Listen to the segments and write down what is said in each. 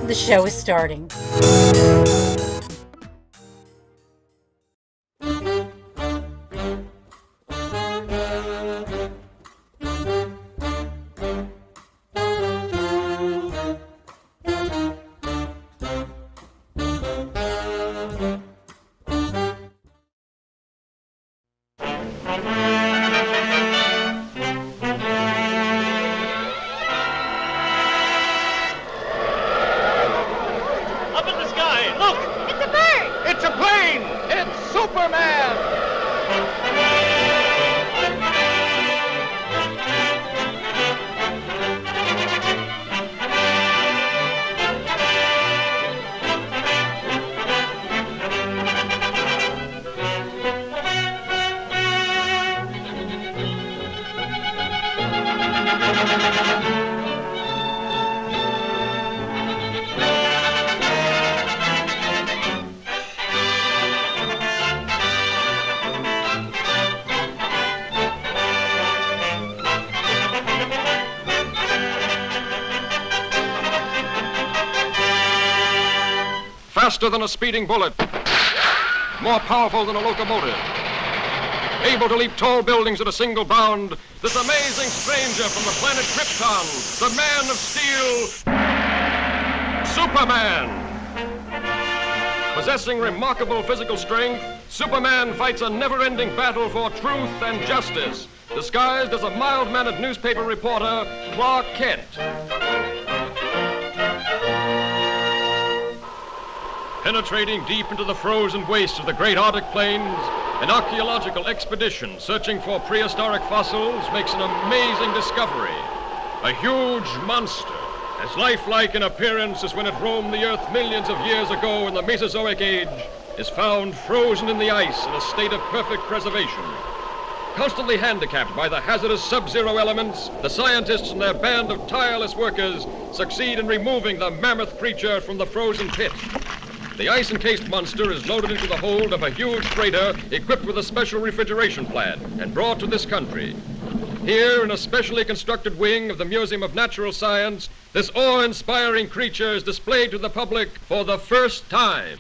The show is starting. Faster than a speeding bullet, more powerful than a locomotive, able to leap tall buildings at a single bound, this amazing stranger from the planet Krypton, the Man of Steel, Superman. Possessing remarkable physical strength, Superman fights a never-ending battle for truth and justice, disguised as a mild-mannered newspaper reporter, Clark Kent. Penetrating deep into the frozen wastes of the great Arctic plains, an archaeological expedition searching for prehistoric fossils makes an amazing discovery. A huge monster, as lifelike in appearance as when it roamed the earth millions of years ago in the Mesozoic age, is found frozen in the ice in a state of perfect preservation. Constantly handicapped by the hazardous sub-zero elements, the scientists and their band of tireless workers succeed in removing the mammoth creature from the frozen pit. The ice-encased monster is loaded into the hold of a huge freighter equipped with a special refrigeration plant and brought to this country. Here, in a specially constructed wing of the Museum of Natural Science, this awe-inspiring creature is displayed to the public for the first time.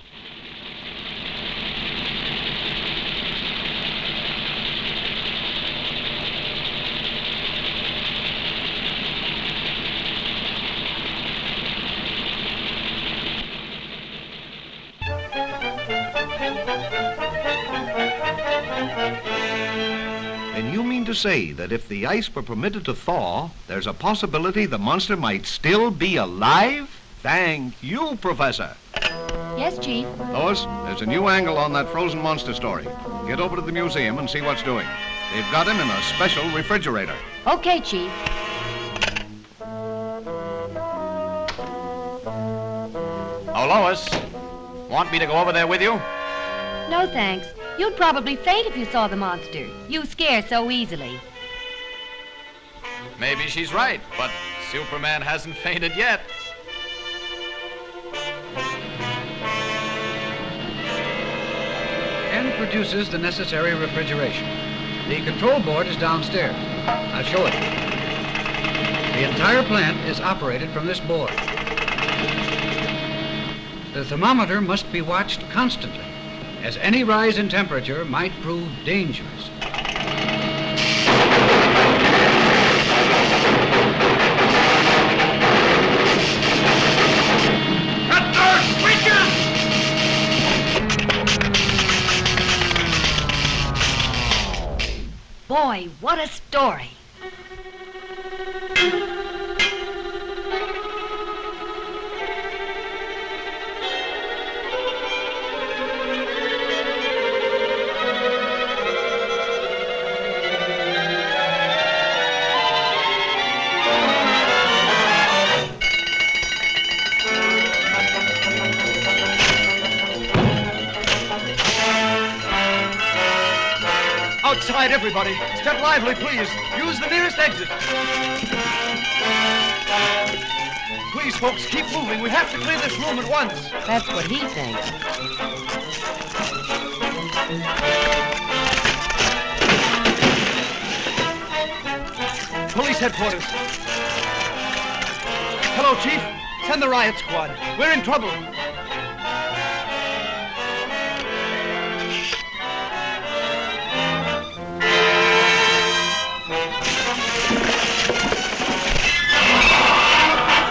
And you mean to say that if the ice were permitted to thaw, there's a possibility the monster might still be alive? Thank you, Professor. Yes, Chief. Lois, there's a new angle on that frozen monster story. Get over to the museum and see what's doing. They've got him in a special refrigerator. Okay, Chief. Oh, Lois, want me to go over there with you? No, thanks. You'd probably faint if you saw the monster. You scare so easily. Maybe she's right, but Superman hasn't fainted yet. And produces the necessary refrigeration. The control board is downstairs. I'll show it. The entire plant is operated from this board. The thermometer must be watched constantly, as any rise in temperature might prove dangerous. Cut those switches! Boy, what a story. Outside, everybody. Step lively, please. Use the nearest exit. Please, folks, keep moving. We have to clear this room at once. That's what he thinks. Police headquarters. Hello, Chief. Send the riot squad. We're in trouble.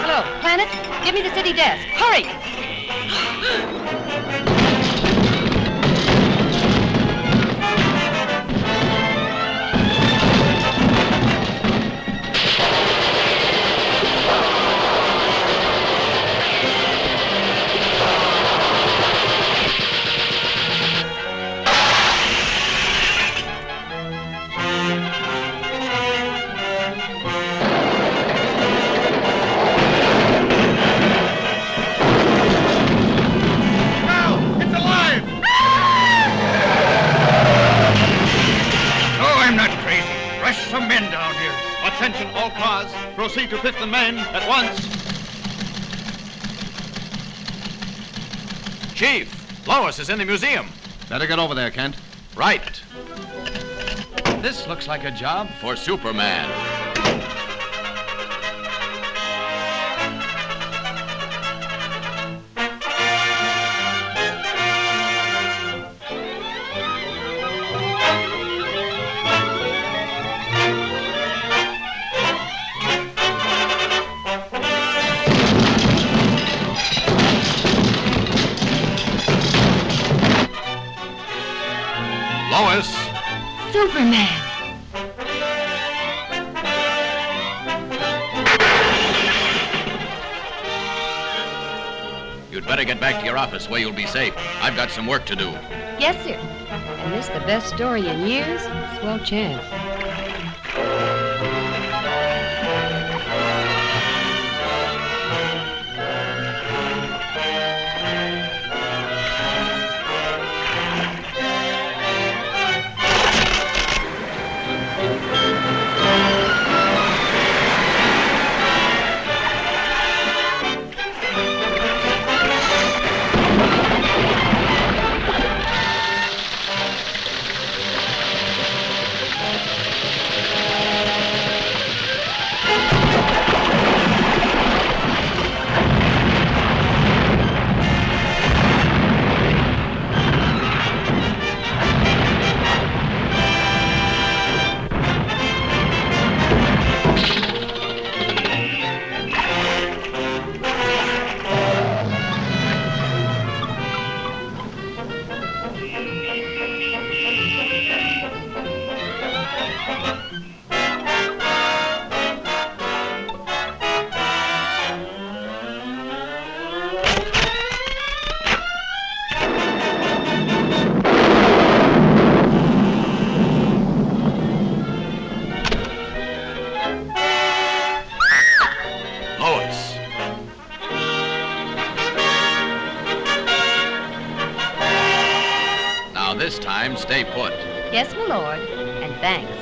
Hello, Planet. Give me the city desk. Hurry! Attention, all cars. Proceed to Fifth and Main at once. Chief, Lois is in the museum. Better get over there, Kent. Right. This looks like a job for Superman. Lois. Superman. You'd better get back to your office where you'll be safe. I've got some work to do. Yes, sir. And this the best story in years? Swell chance. This time, stay put. Yes, my lord. And thanks.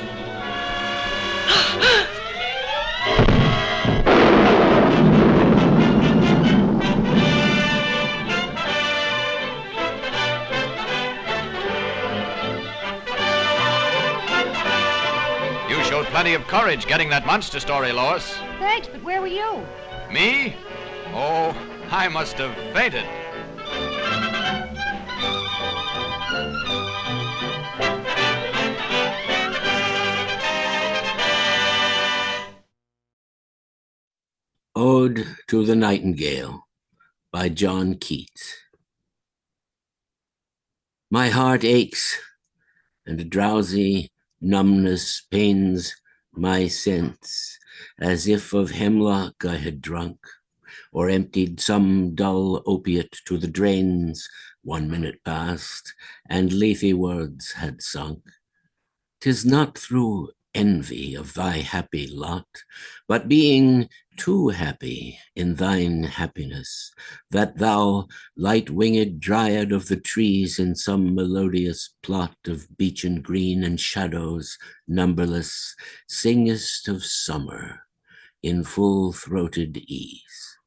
You showed plenty of courage getting that monster story, Lois. Thanks, but where were you? Me? Oh, I must have fainted. Ode to the Nightingale by John Keats. My heart aches, and a drowsy numbness pains my sense, as if of hemlock I had drunk, or emptied some dull opiate to the drains 1 minute past, and lethe words had sunk. 'Tis not through envy of thy happy lot, but being too happy in thine happiness, that thou, light-winged dryad of the trees, in some melodious plot of beechen green and shadows numberless, singest of summer in full-throated ease.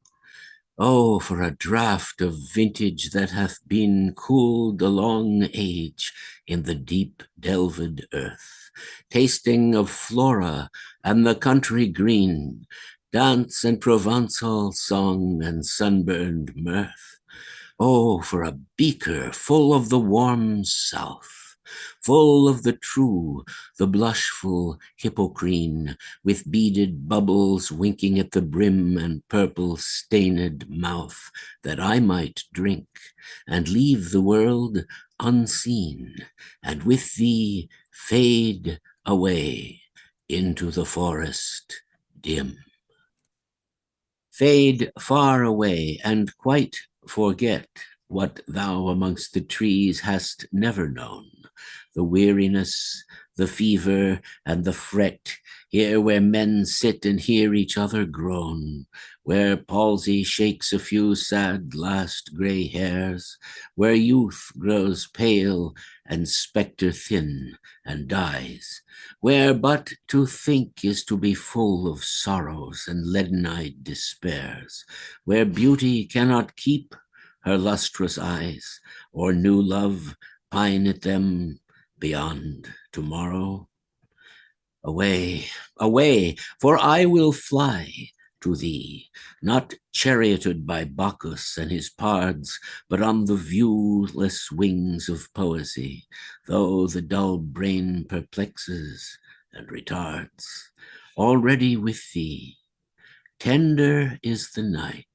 Oh, for a draught of vintage that hath been cooled a long age in the deep delved earth, tasting of flora and the country green, dance and Provençal song and sunburned mirth. Oh, for a beaker full of the warm south, full of the true, the blushful Hippocrene, with beaded bubbles winking at the brim and purple stained mouth, that I might drink and leave the world unseen, and with thee fade away into the forest dim. Fade far away and quite forget what thou amongst the trees hast never known, the weariness, the fever, and the fret, here where men sit and hear each other groan, where palsy shakes a few sad last gray hairs, where youth grows pale and spectre thin and dies, where but to think is to be full of sorrows and leaden-eyed despairs, where beauty cannot keep her lustrous eyes, or new love pine at them beyond tomorrow. Away, away, for I will fly to thee, not charioted by Bacchus and his pards, but on the viewless wings of poesy, though the dull brain perplexes and retards. Already with thee, tender is the night,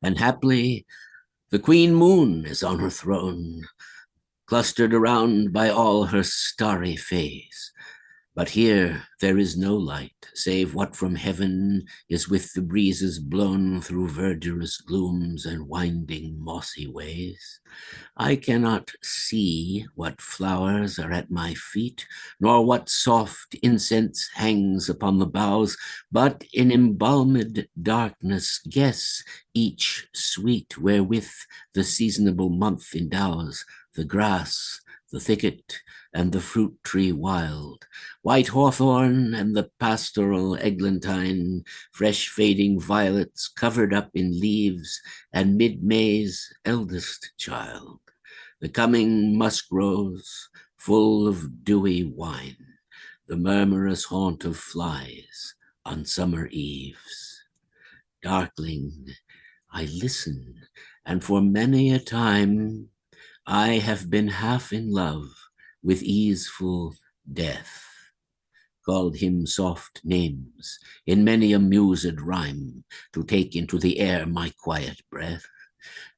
and haply the queen moon is on her throne, clustered around by all her starry fays. But here there is no light, save what from heaven is with the breezes blown through verdurous glooms and winding mossy ways. I cannot see what flowers are at my feet, nor what soft incense hangs upon the boughs, but in embalmed darkness guess each sweet wherewith the seasonable month endows the grass, the thicket, and the fruit tree wild, white hawthorn and the pastoral eglantine, fresh fading violets covered up in leaves, and mid-May's eldest child, the coming musk rose, full of dewy wine, the murmurous haunt of flies on summer eves. Darkling, I listen, and for many a time I have been half in love with easeful death, called him soft names in many a mused rhyme, to take into the air my quiet breath.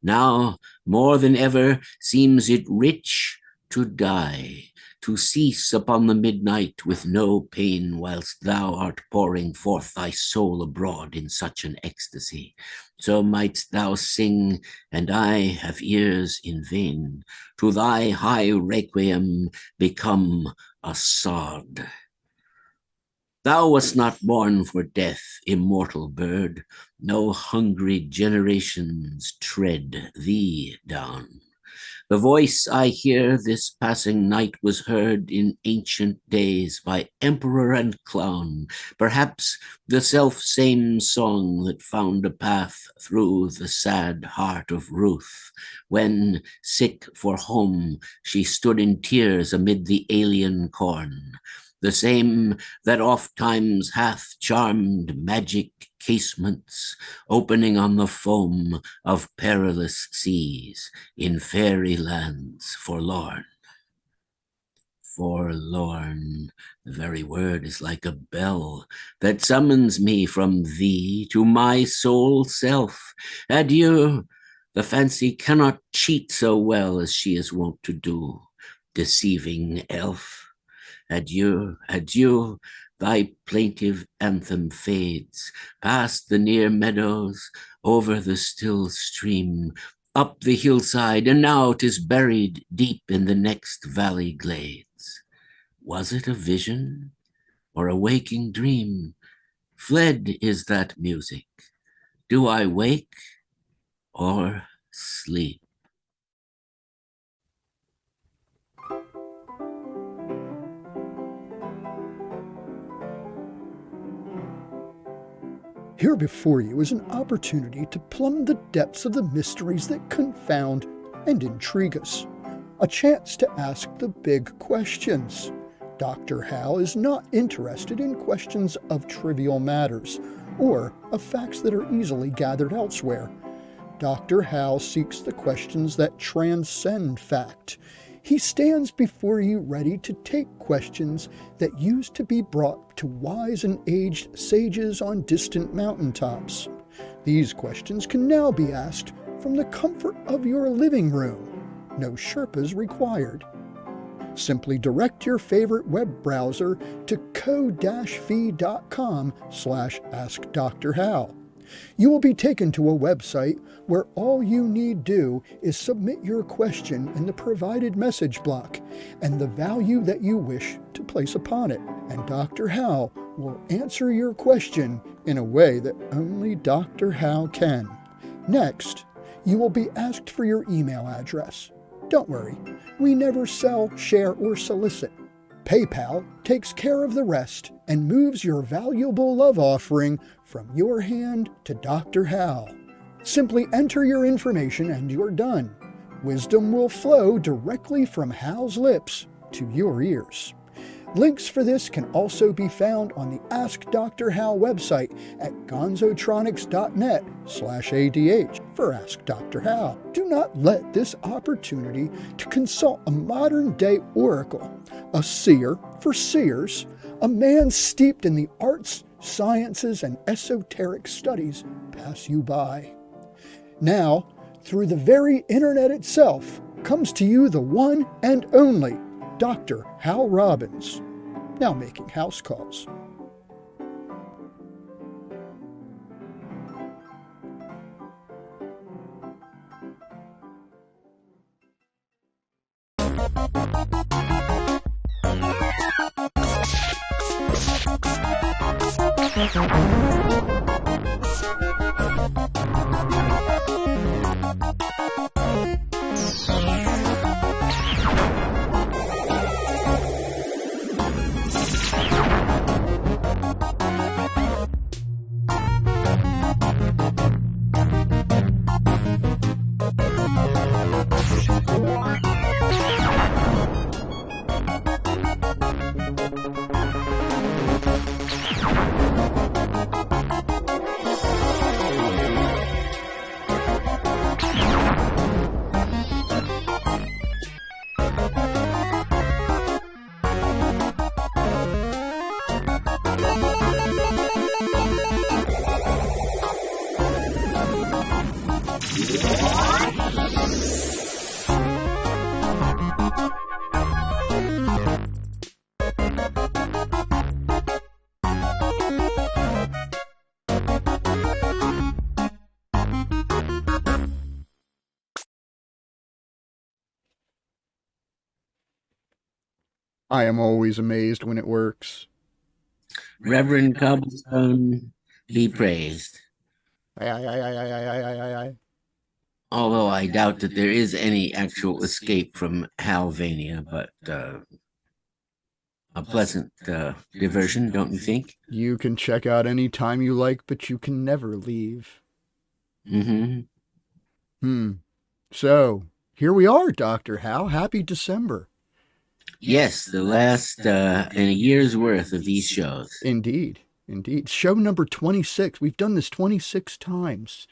Now, more than ever, seems it rich to die, to cease upon the midnight with no pain, whilst thou art pouring forth thy soul abroad in such an ecstasy. So mightst thou sing, and I have ears in vain, to thy high requiem become a sod. Thou wast not born for death, immortal bird. No hungry generations tread thee down. The voice I hear this passing night was heard in ancient days by emperor and clown, perhaps the self-same song that found a path through the sad heart of Ruth, when, sick for home, she stood in tears amid the alien corn, the same that oft times hath charmed magic casements, opening on the foam of perilous seas in fairy lands forlorn. Forlorn, the very word is like a bell that summons me from thee to my sole self. Adieu, the fancy cannot cheat so well as she is wont to do, deceiving elf. Adieu, adieu, thy plaintive anthem fades, past the near meadows, over the still stream, up the hillside, and now 'tis buried deep in the next valley glades. Was it a vision or a waking dream? Fled is that music. Do I wake or sleep? Here before you is an opportunity to plumb the depths of the mysteries that confound and intrigue us. A chance to ask the big questions. Dr. Hal is not interested in questions of trivial matters or of facts that are easily gathered elsewhere. Dr. Hal seeks the questions that transcend fact. He stands before you ready to take questions that used to be brought to wise and aged sages on distant mountaintops. These questions can now be asked from the comfort of your living room. No Sherpas required. Simply direct your favorite web browser to co-fi.com/AskDrHal. You will be taken to a website where all you need do is submit your question in the provided message block and the value that you wish to place upon it, and Dr. Hal will answer your question in a way that only Dr. Hal can. Next, you will be asked for your email address. Don't worry, we never sell, share, or solicit. PayPal takes care of the rest and moves your valuable love offering from your hand to Dr. Hal. Simply enter your information and you're done. Wisdom will flow directly from Hal's lips to your ears. Links for this can also be found on the Ask Dr. Hal website at gonzotronics.net/ADH for Ask Dr. Hal. Do not let this opportunity to consult a modern-day oracle, a seer for seers, a man steeped in the arts, sciences, and esoteric studies pass you by. Now, through the very internet itself, comes to you the one and only Dr. Hal Robins, now making house calls. I am always amazed when it works. Reverend Cobblestone, be praised. Aye. Although I doubt that there is any actual escape from Halvania, but a pleasant diversion, don't you think? You can check out any time you like, but you can never leave. So, here we are, Dr. Hal. Happy December. Yes, the last in a year's worth of these shows. Indeed. Show number 26. We've done this 26 times.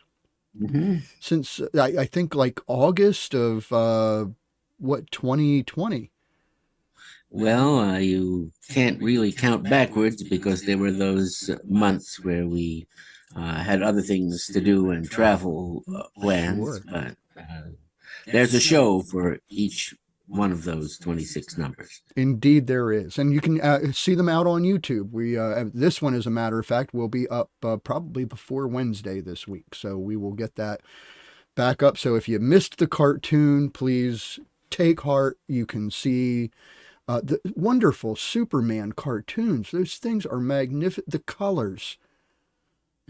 Since, I think, like August of, 2020? Well, you can't really count backwards because there were those months where we had other things to do and travel plans. Sure. But there's a show for each one of those 26 numbers. Indeed there is. And you can see them out on YouTube. We this one, as a matter of fact, will be up probably before Wednesday this week. So we will get that back up. So if you missed the cartoon, please take heart. You can see the wonderful Superman cartoons. Those things are magnificent. The colors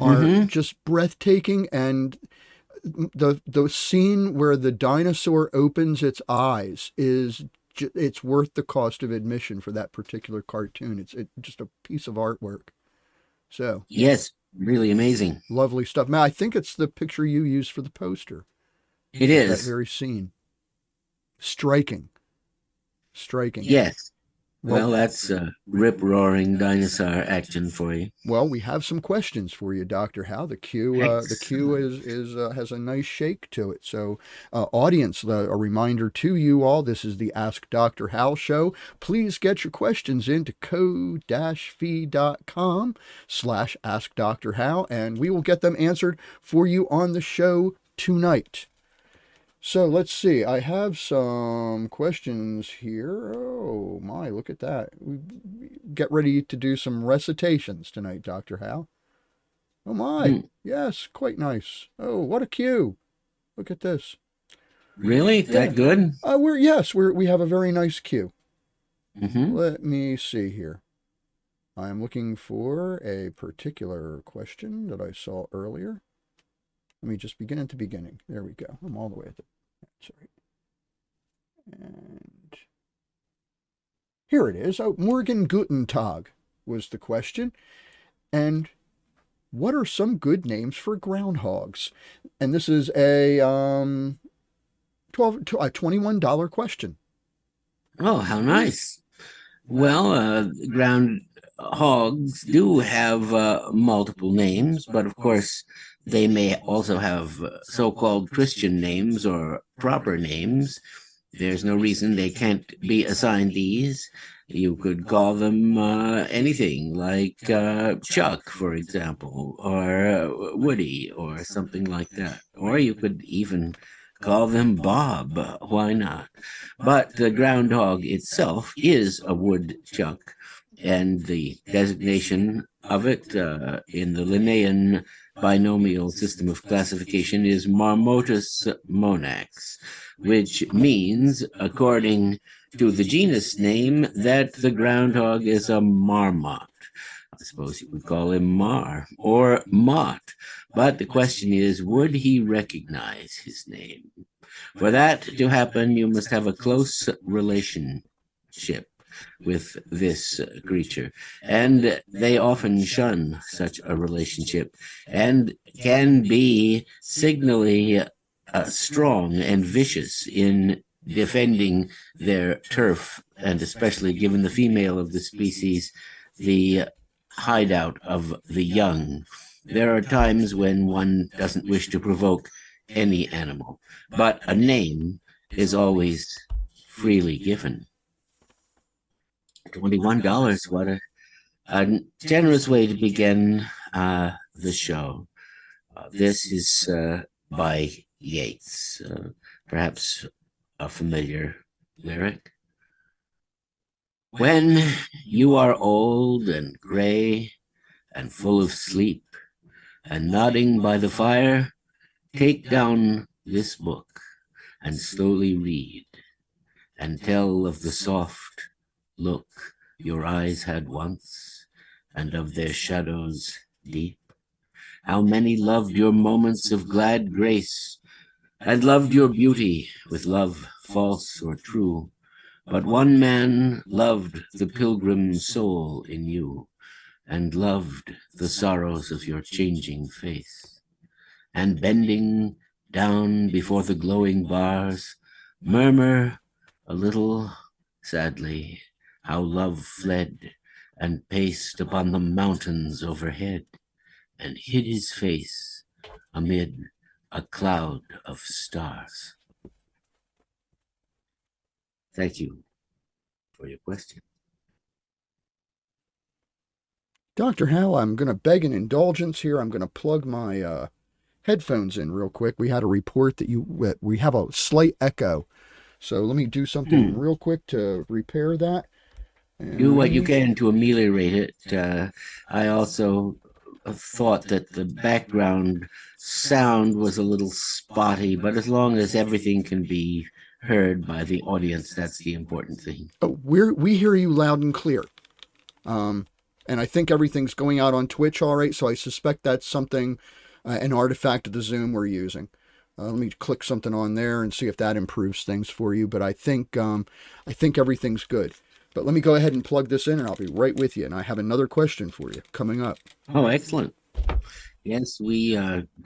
are just breathtaking. And the scene where the dinosaur opens its eyes it's worth the cost of admission for that particular cartoon. It's just a piece of artwork. So yes, really amazing. Lovely stuff. Man, I think it's the picture you used for the poster. It That is. very scene. Striking. Yes. Well, that's rip-roaring dinosaur action for you. Well, we have some questions for you, Dr. Hal. The queue has a nice shake to it. So, audience, a reminder to you all, this is the Ask Dr. Hal show. Please get your questions into code-fee.com/Ask Dr. Hal, and we will get them answered for you on the show tonight. So let's see. I have some questions here. Oh my, look at that. We get ready to do some recitations tonight, Dr. Hal. Oh my, yes, quite nice. Oh, what a cue. Look at this. Really? That good? We have a very nice cue. Mm-hmm. Let me see here. I'm looking for a particular question that I saw earlier. Let me just begin at the beginning. There we go. I'm all the way at the... That's right. And here it is. Oh, Morgen Guten Tag was the question. And what are some good names for groundhogs? And this is a $21 question. Oh, how nice. Well, groundhogs do have multiple names, but of course, they may also have so-called Christian names or proper names. There's no reason they can't be assigned these. You could call them anything, like Chuck, for example, or Woody, or something like that. Or you could even call them Bob. Why not? But the groundhog itself is a woodchuck, and the designation of it in the Linnaean binomial system of classification is Marmotus monax, which means, according to the genus name, that the groundhog is a marmot. I suppose you would call him Mar or Mott, but the question is, would he recognize his name? For that to happen, you must have a close relationship with this creature, and they often shun such a relationship and can be signally strong and vicious in defending their turf, and especially given the female of the species, the hideout of the young. There are times when one doesn't wish to provoke any animal, but a name is always freely given. $21, what a generous way to begin the show. This is by Yeats, perhaps a familiar lyric. When you are old and gray and full of sleep and nodding by the fire, take down this book and slowly read and tell of the soft look your eyes had once, and of their shadows deep. How many loved your moments of glad grace, and loved your beauty with love false or true. But one man loved the pilgrim soul in you, and loved the sorrows of your changing face. And bending down before the glowing bars, murmur a little sadly, how love fled and paced upon the mountains overhead, and hid his face amid a cloud of stars. Thank you for your question. Dr. Hal, I'm going to beg an indulgence here. I'm going to plug my headphones in real quick. We had a report that we have a slight echo. So let me do something real quick to repair that. Do what you can to ameliorate it. I also thought that the background sound was a little spotty, but as long as everything can be heard by the audience, that's the important thing. We hear you loud and clear. And I think everything's going out on Twitch all right, so I suspect that's something, an artifact of the Zoom we're using. Let me click something on there and see if that improves things for you, but I think everything's good. But let me go ahead and plug this in, and I'll be right with you. And I have another question for you coming up. Oh, excellent. Yes, we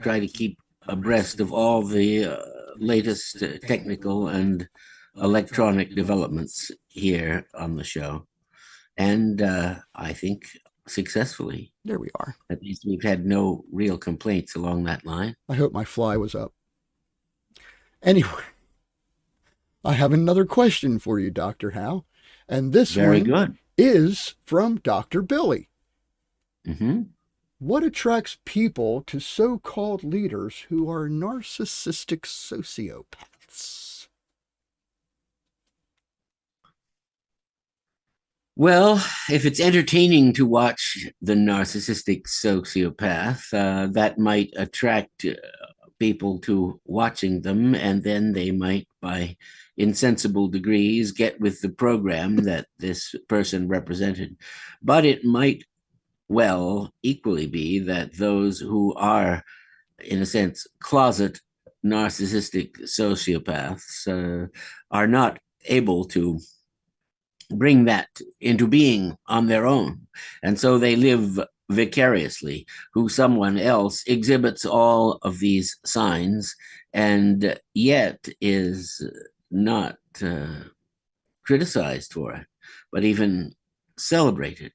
try to keep abreast of all the latest technical and electronic developments here on the show. And I think successfully. There we are. At least we've had no real complaints along that line. I hope my fly was up. Anyway, I have another question for you, Dr. Hal. And this Very one good. is from Dr. Billy. Mm-hmm. What attracts people to so-called leaders who are narcissistic sociopaths? Well, if it's entertaining to watch the narcissistic sociopath, that might attract people to watching them, and then they might, by insensible degrees, get with the program that this person represented. But it might well equally be that those who are, in a sense, closet narcissistic sociopaths are not able to bring that into being on their own. And so they live vicariously, who someone else exhibits all of these signs and yet is not criticized for it, but even celebrated.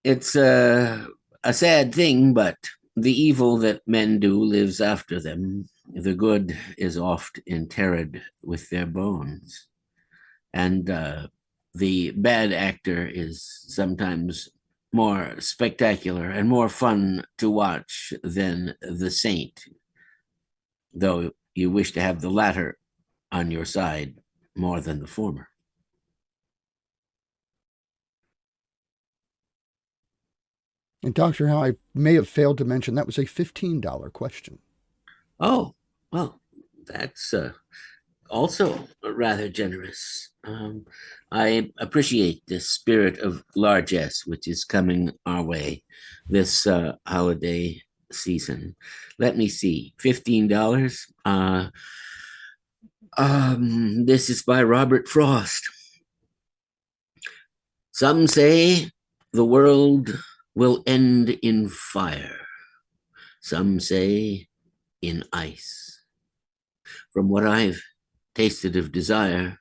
It's a sad thing, but the evil that men do lives after them. The good is oft interred with their bones. And the bad actor is sometimes more spectacular and more fun to watch than the saint, though you wish to have the latter on your side more than the former. And Dr. Hal, I may have failed to mention that was a $15 question. Oh, well, that's also rather generous. I appreciate the spirit of largesse which is coming our way this holiday season. Let me see, $15. This is by Robert Frost. Some say the world will end in fire. Some say in ice. From what I've tasted of desire,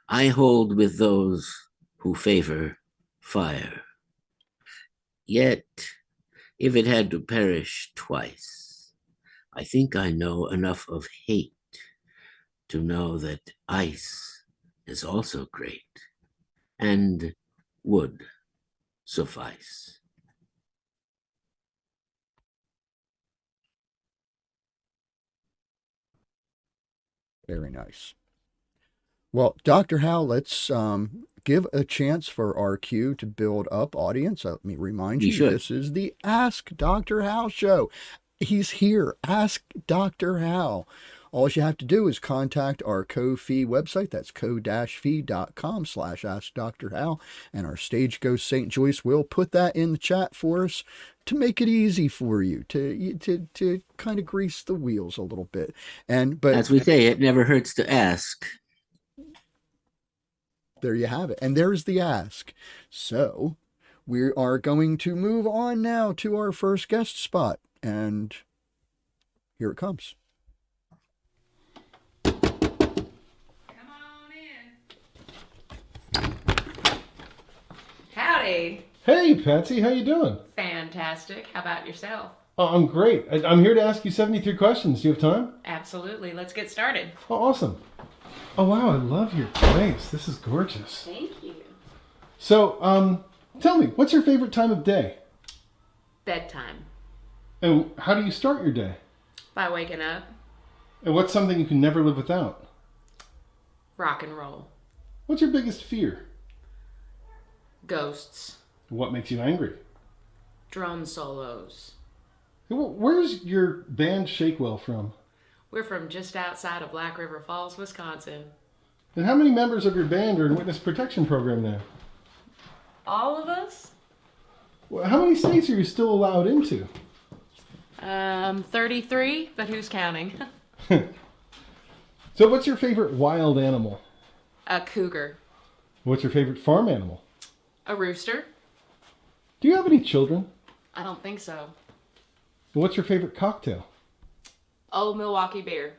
I hold with those who favor fire. Yet, if it had to perish twice, I think I know enough of hate to know that ice is also great and would suffice. Very nice. Well, Dr. Hal, let's give a chance for our Q to build up audience. Let me remind you, this is the Ask Dr. Hal show. He's here. Ask Dr. Hal. All you have to do is contact our Ko-fi website. That's ko-fi.com/AskDrHal. And our stage ghost, St. Joyce, will put that in the chat for us to make it easy for you, to kind of grease the wheels a little bit. But as we say, it never hurts to ask. There you have it. And there's the ask. So we are going to move on now to our first guest spot. And here it comes. Howdy. Hey, Patsy, how you doing? Fantastic. How about yourself? Oh, I'm great. I'm here to ask you 73 questions. Do you have time? Absolutely. Let's get started. Oh, awesome. Oh, wow, I love your place. This is gorgeous. Thank you. So, tell me, what's your favorite time of day? Bedtime. And how do you start your day? By waking up. And what's something you can never live without? Rock and roll. What's your biggest fear? Ghosts. What makes you angry? Drum solos. Where's your band Shakewell from? We're from just outside of Black River Falls, Wisconsin. And how many members of your band are in Witness Protection Program now? All of us? Well, how many states are you still allowed into? 33, but who's counting? So what's your favorite wild animal? A cougar. What's your favorite farm animal? A rooster. Do you have any children? I don't think so. What's your favorite cocktail? Old Milwaukee beer.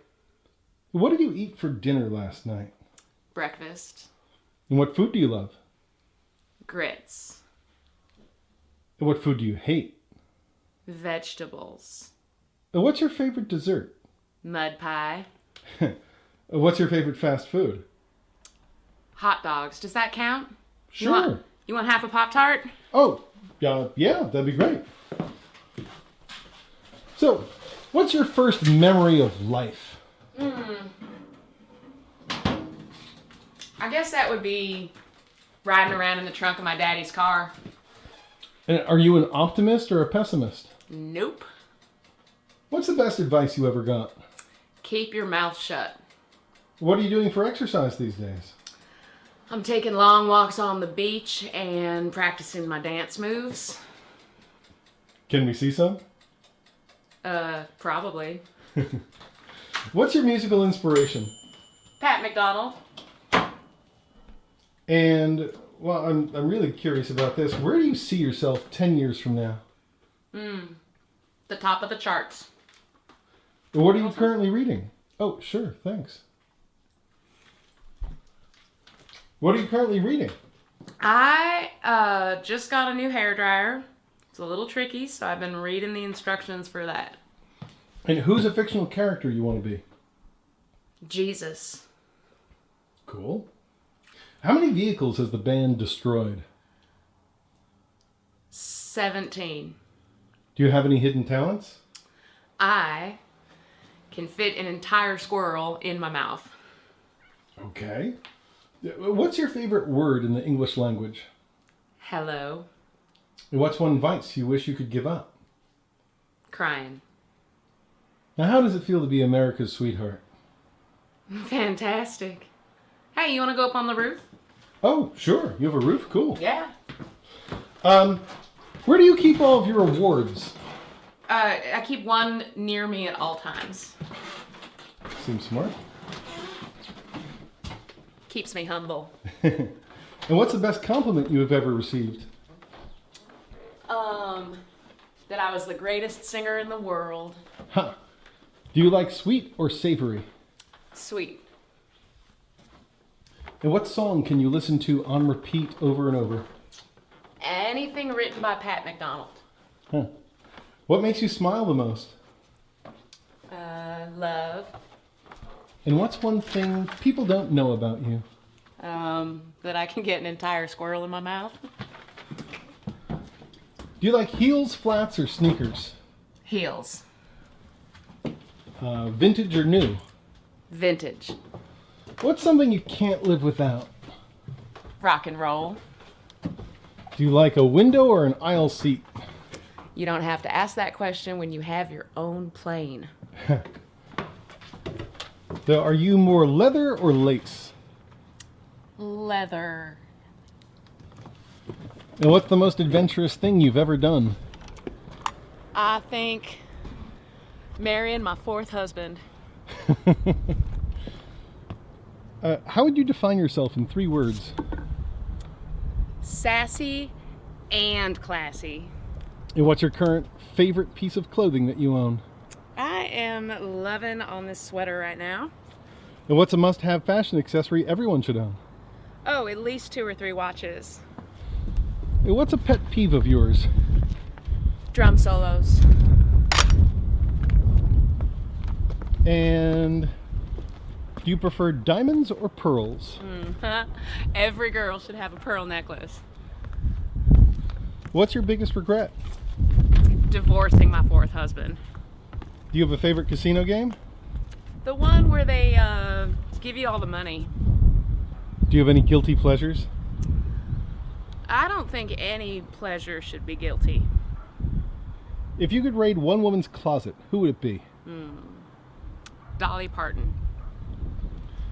What did you eat for dinner last night? Breakfast. And what food do you love? Grits. And what food do you hate? Vegetables. And what's your favorite dessert? Mud pie. What's your favorite fast food? Hot dogs. Does that count? Sure. You want half a Pop-Tart? Oh, yeah, that'd be great. So, what's your first memory of life? I guess that would be riding around in the trunk of my daddy's car. And are you an optimist or a pessimist? Nope. What's the best advice you ever got? Keep your mouth shut. What are you doing for exercise these days? I'm taking long walks on the beach and practicing my dance moves. Can we see some? Probably. What's your musical inspiration? Pat McDonald. And, well, I'm really curious about this. Where do you see yourself 10 years from now? The top of the charts. What are you currently reading? Oh, sure, thanks. What are you currently reading? I just got a new hairdryer. It's a little tricky, so I've been reading the instructions for that. And who's a fictional character you want to be? Jesus. Cool. How many vehicles has the band destroyed? 17. Do you have any hidden talents? I can fit an entire squirrel in my mouth. Okay. What's your favorite word in the English language? Hello. And what's one vice you wish you could give up? Crying. Now, how does it feel to be America's sweetheart? Fantastic. Hey, you want to go up on the roof? Oh, sure. You have a roof? Cool. Yeah. Where do you keep all of your awards? I keep one near me at all times. Seems smart. Keeps me humble. And what's the best compliment you have ever received? That I was the greatest singer in the world. Huh. Do you like sweet or savory? Sweet. And what song can you listen to on repeat over and over? Anything written by Pat McDonald. Huh. What makes you smile the most? Love. And what's one thing people don't know about you? That I can get an entire squirrel in my mouth. Do you like heels, flats, or sneakers? Heels. Vintage or new? Vintage. What's something you can't live without? Rock and roll. Do you like a window or an aisle seat? You don't have to ask that question when you have your own plane. So are you more leather or lace? Leather. And what's the most adventurous thing you've ever done? I think marrying my fourth husband. How would you define yourself in 3 words? Sassy and classy. And what's your current favorite piece of clothing that you own? I am loving on this sweater right now. And what's a must-have fashion accessory everyone should own? Oh, at least 2 or 3 watches. And what's a pet peeve of yours? Drum solos. And do you prefer diamonds or pearls? Every girl should have a pearl necklace. What's your biggest regret? Divorcing my fourth husband. Do you have a favorite casino game? The one where they give you all the money. Do you have any guilty pleasures? I don't think any pleasure should be guilty. If you could raid one woman's closet, who would it be? Dolly Parton.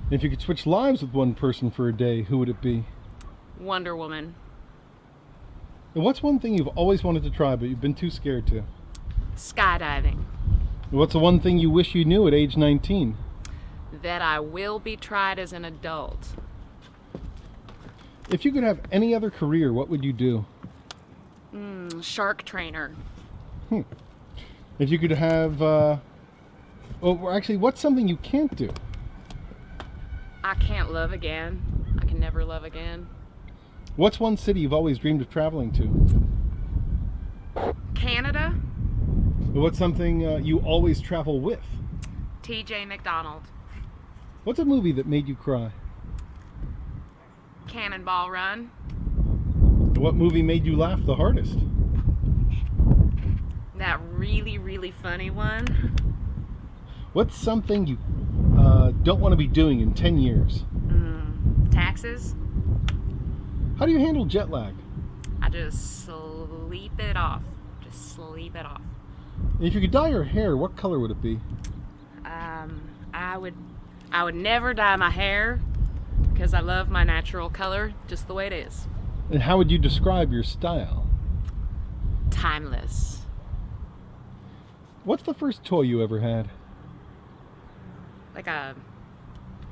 If you could switch lives with one person for a day, who would it be? Wonder Woman. And what's one thing you've always wanted to try but you've been too scared to? Skydiving. And what's the one thing you wish you knew at age 19? That I will be tried as an adult. If you could have any other career, what would you do? Shark trainer. If you could have, well, actually, what's something you can't do? I can't love again. I can never love again. What's one city you've always dreamed of traveling to? Canada? What's something you always travel with? TJ McDonald. What's a movie that made you cry? Cannonball Run. What movie made you laugh the hardest? That really, really funny one. What's something you don't want to be doing in 10 years? Taxes. How do you handle jet lag? I just sleep it off. Just sleep it off. If you could dye your hair, what color would it be? I would never dye my hair because I love my natural color just the way it is. And how would you describe your style? Timeless. What's the first toy you ever had? Like a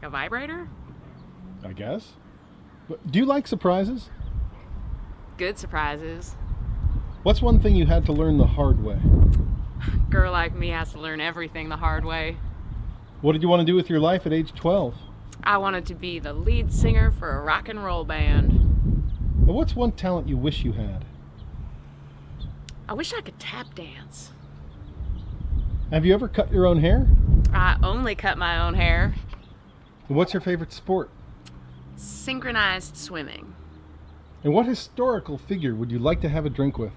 vibrator? I guess. But do you like surprises? Good surprises. What's one thing you had to learn the hard way? Girl like me has to learn everything the hard way. What did you want to do with your life at age 12? I wanted to be the lead singer for a rock and roll band. And what's one talent you wish you had? I wish I could tap dance. Have you ever cut your own hair? I only cut my own hair. And what's your favorite sport? Synchronized swimming. And what historical figure would you like to have a drink with?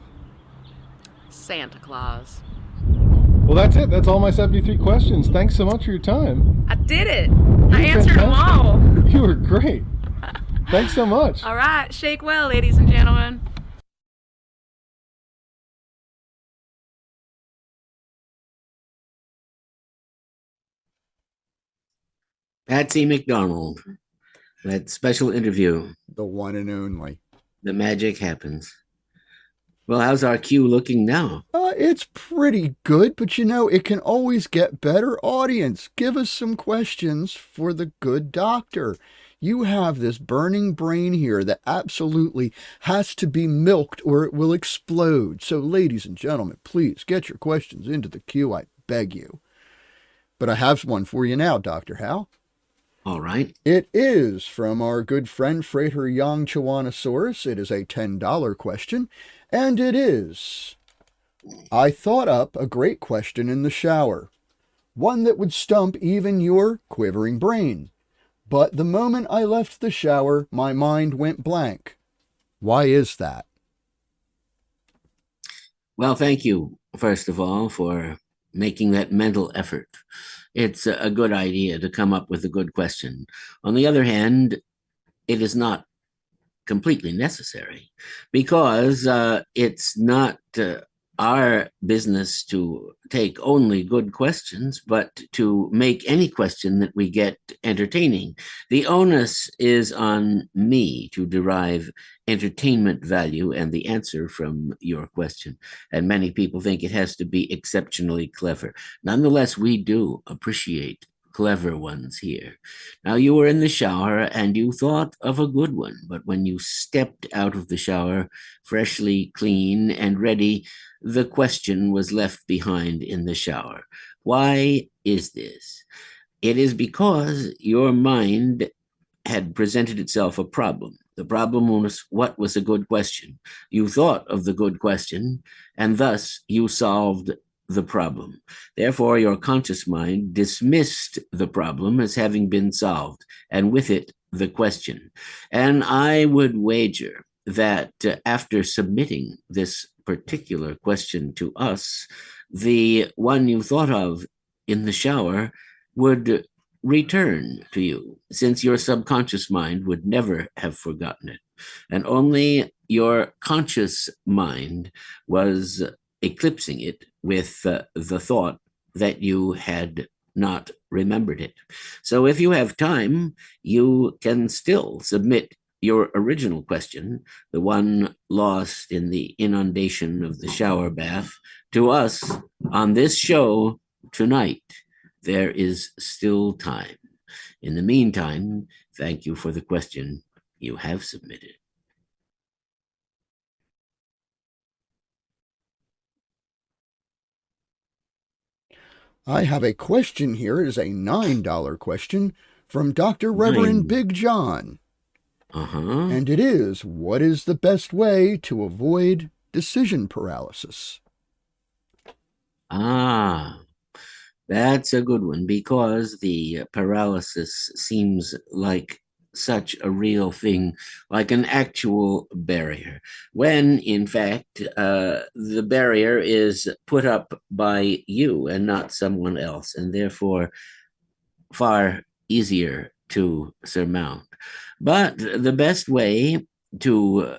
Santa Claus. Well, that's it. That's all my 73 questions. Thanks so much for your time. I did it. I answered them all. You were great. Thanks so much. All right. Shake well, ladies and gentlemen. Patsy McDonald, that special interview. The one and only. The magic happens. Well, how's our queue looking now? It's pretty good, but you know, it can always get better. Audience, give us some questions for the good doctor. You have this burning brain here that absolutely has to be milked or it will explode. So, ladies and gentlemen, please get your questions into the queue, I beg you. But I have one for you now, Dr. Hal. All right. It is from our good friend Frater Young Chawanosaurus. It is a $10 question, and it is, I thought up a great question in the shower, one that would stump even your quivering brain. But the moment I left the shower, my mind went blank. Why is that? Well, thank you, first of all, for making that mental effort. It's a good idea to come up with a good question. On the other hand, it is not completely necessary because it's not our business to take only good questions, but to make any question that we get entertaining. The onus is on me to derive entertainment value and the answer from your question. And many people think it has to be exceptionally clever. Nonetheless, we do appreciate clever ones here. Now, you were in the shower and you thought of a good one, but when you stepped out of the shower, freshly clean and ready, the question was left behind in the shower. Why is this? It is because your mind had presented itself a problem. The problem was, what was a good question? You thought of the good question, and thus you solved the problem. Therefore, your conscious mind dismissed the problem as having been solved, and with it, the question. And I would wager that after submitting this particular question to us, the one you thought of in the shower would return to you, since your subconscious mind would never have forgotten it. And only your conscious mind was eclipsing it with the thought that you had not remembered it. So if you have time, you can still submit your original question, the one lost in the inundation of the shower bath, to us on this show tonight. There is still time. In the meantime, thank you for the question you have submitted. I have a question here. It is a $9 question from Dr. Reverend Big John. And it is, what is the best way to avoid decision paralysis? That's a good one, because the paralysis seems like such a real thing, like an actual barrier, when in fact the barrier is put up by you and not someone else, and therefore far easier to surmount. But the best way to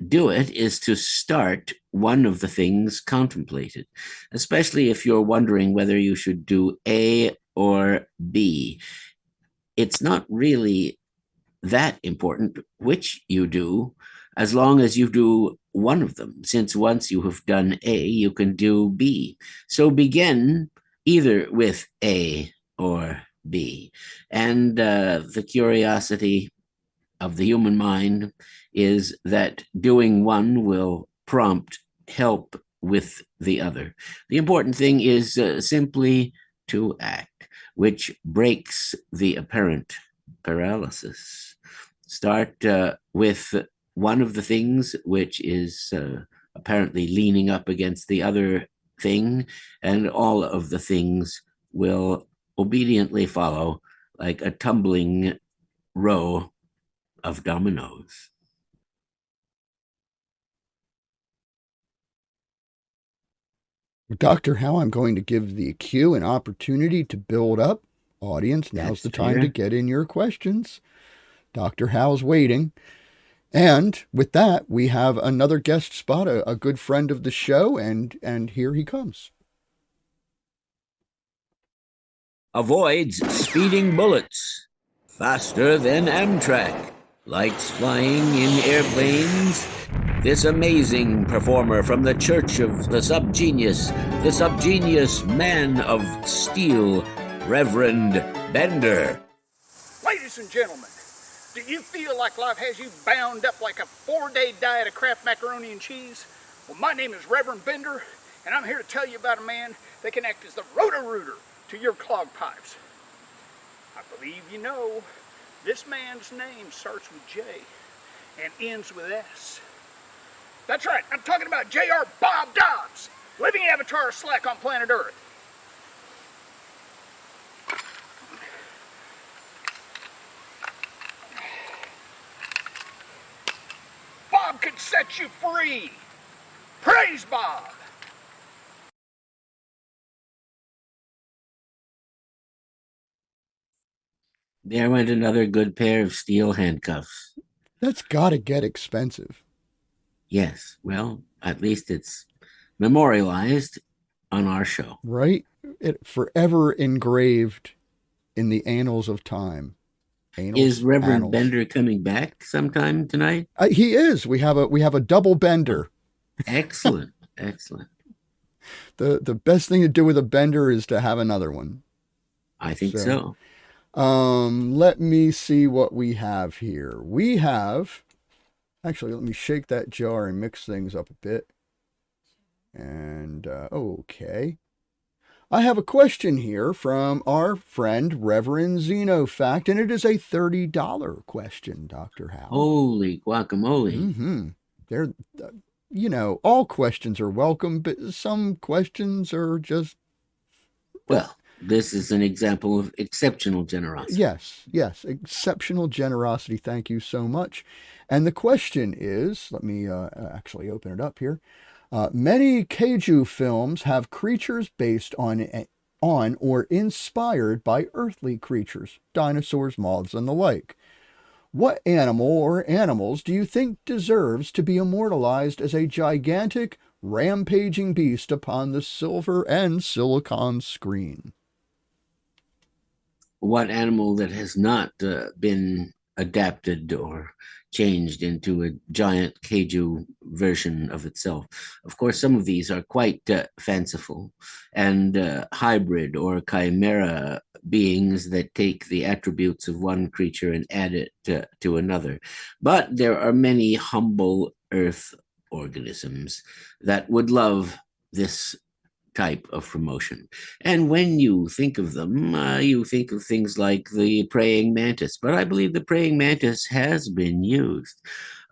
do it is to start one of the things contemplated, especially if you're wondering whether you should do A or B. It's not really that important which you do, as long as you do one of them, since once you have done A, you can do B. So begin either with A or B. And the curiosity of the human mind is that doing one will prompt help with the other. The important thing is simply to act, which breaks the apparent paralysis. Start with one of the things which is apparently leaning up against the other thing, and all of the things will obediently follow like a tumbling row of dominoes. Dr. Hal, I'm going to give the cue an opportunity to build up. Audience, now's the time to get in your questions. Dr. Hal's waiting. And with that, we have another guest spot, a good friend of the show, and here he comes. Avoids speeding bullets, faster than Amtrak, likes flying in airplanes. This amazing performer from the Church of the SubGenius Man of Steel, Reverend Bender. Ladies and gentlemen, do you feel like life has you bound up like a 4-day diet of Kraft macaroni and cheese? Well, my name is Reverend Bender, and I'm here to tell you about a man that can act as the roto-rooter to your clogged pipes. I believe you know, this man's name starts with J and ends with S. That's right, I'm talking about J.R. Bob Dobbs, living avatar of slack on planet Earth. Bob can set you free. Praise Bob. There went another good pair of steel handcuffs. That's got to get expensive. Yes, well, at least it's memorialized on our show. Right? It forever engraved in the annals of time. Is Reverend Bender coming back sometime tonight? He is. We have a double Bender. Excellent, excellent. The best thing to do with a Bender is to have another one. I think so. Let me see what we have here. We have, actually, let me shake that jar and mix things up a bit. And, okay. I have a question here from our friend, Reverend Xenofact, and it is a $30 question, Dr. Hal. Holy guacamole. Mm-hmm. They're, all questions are welcome, but some questions are just... Well, this is an example of exceptional generosity. Yes, exceptional generosity. Thank you so much. And the question is, let me actually open it up here. Many kaiju films have creatures based on or inspired by earthly creatures, dinosaurs, moths, and the like. What animal or animals do you think deserves to be immortalized as a gigantic, rampaging beast upon the silver and silicon screen? What animal that has not been adapted or changed into a giant kaiju version of itself? Of course, some of these are quite fanciful and hybrid or chimera beings that take the attributes of one creature and add it to another. But there are many humble earth organisms that would love this type of promotion. And when you think of them, you think of things like the praying mantis. But I believe the praying mantis has been used.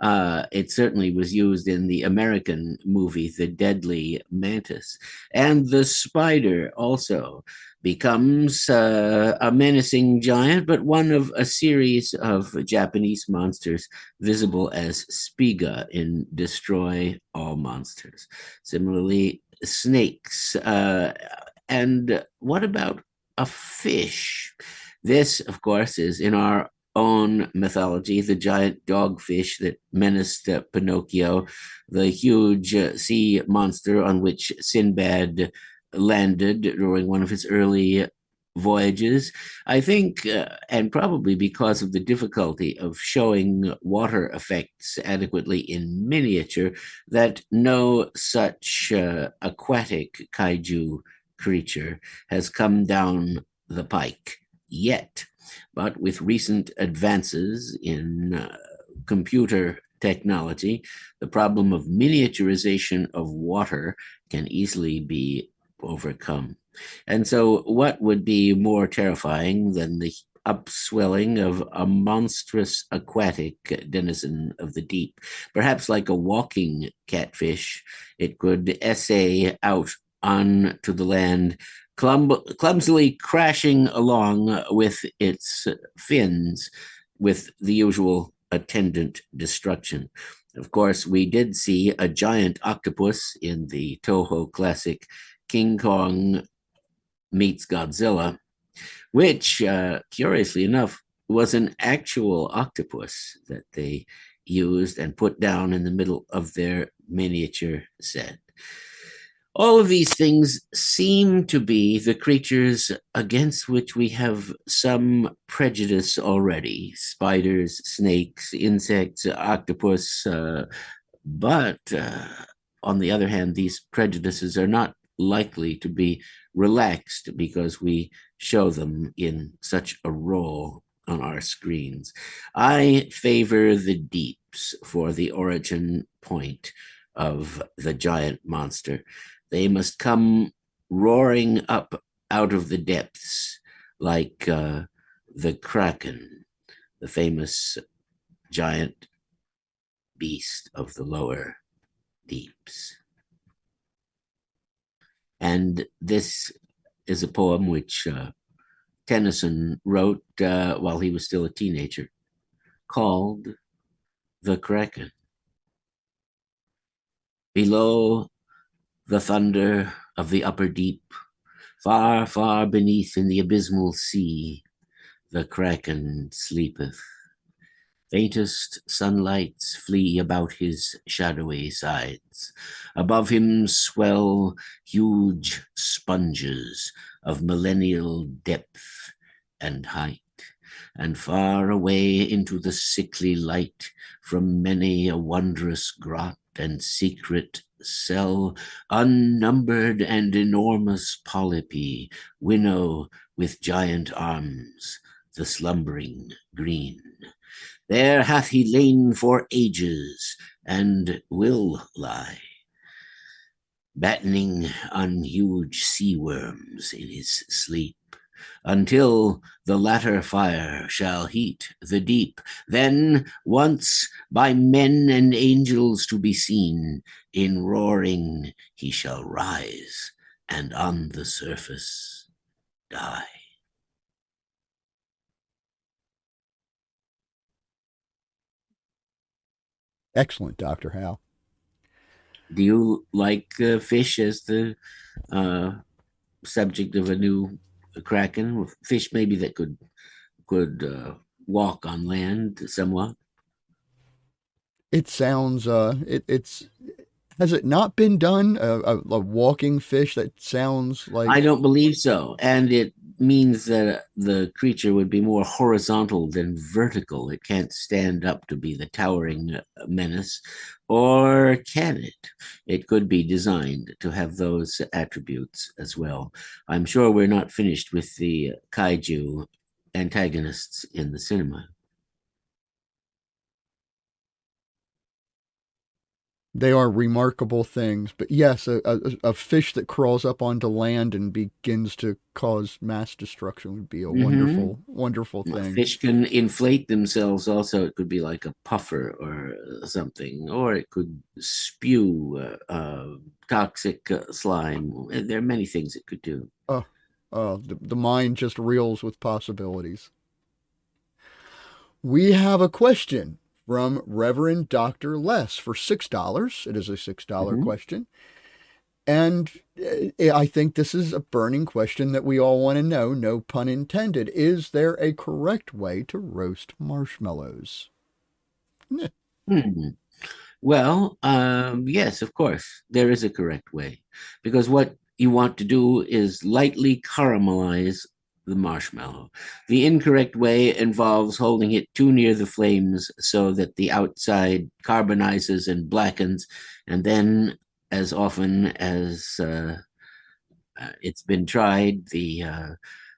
It certainly was used in the American movie, The Deadly Mantis. And the spider also becomes a menacing giant, but one of a series of Japanese monsters visible as Spiga in Destroy All Monsters. Similarly, snakes. And what about a fish? This, of course, is in our own mythology, the giant dogfish that menaced Pinocchio, the huge sea monster on which Sinbad landed during one of his early voyages. I think, and probably because of the difficulty of showing water effects adequately in miniature, that no such aquatic kaiju creature has come down the pike yet. But with recent advances in computer technology, the problem of miniaturization of water can easily be overcome. And so what would be more terrifying than the upswelling of a monstrous aquatic denizen of the deep? Perhaps like a walking catfish, it could essay out onto the land, clumsily crashing along with its fins, with the usual attendant destruction. Of course, we did see a giant octopus in the Toho classic King Kong Meets Godzilla, which, curiously enough, was an actual octopus that they used and put down in the middle of their miniature set. All of these things seem to be the creatures against which we have some prejudice already. Spiders, snakes, insects, octopus. But on the other hand, these prejudices are not likely to be relaxed because we show them in such a role on our screens. I favor the deeps for the origin point of the giant monster. They must come roaring up out of the depths like the Kraken, the famous giant beast of the lower deeps. And this is a poem which Tennyson wrote while he was still a teenager, called The Kraken. Below the thunder of the upper deep, far, far beneath in the abysmal sea, the Kraken sleepeth. Faintest sunlights flee about his shadowy sides. Above him swell huge sponges of millennial depth and height, and far away into the sickly light from many a wondrous grot and secret cell, unnumbered and enormous polypi winnow with giant arms the slumbering green. There hath he lain for ages, and will lie, battening on huge sea worms in his sleep, until the latter fire shall heat the deep. Then once by men and angels to be seen, in roaring he shall rise, and on the surface die. Excellent, Dr. Hal. Do you like fish as the subject of a new Kraken? Fish maybe that could walk on land somewhat? It sounds, it's, has it not been done? A walking fish that sounds like... I don't believe so. And it means that the creature would be more horizontal than vertical. It can't stand up to be the towering menace. Or can it? It could be designed to have those attributes as well. I'm sure we're not finished with the kaiju antagonists in the cinema. They are remarkable things. But yes, a fish that crawls up onto land and begins to cause mass destruction would be a wonderful, wonderful thing. Fish can inflate themselves also. It could be like a puffer or something, or it could spew toxic slime. There are many things it could do. The mind just reels with possibilities. We have a question from Reverend Dr. Les for $6. It is a $6 question. And I think this is a burning question that we all want to know, no pun intended. Is there a correct way to roast marshmallows? Well, yes, of course, there is a correct way. Because what you want to do is lightly caramelize the marshmallow. The incorrect way involves holding it too near the flames so that the outside carbonizes and blackens, and then, as often as it's been tried, the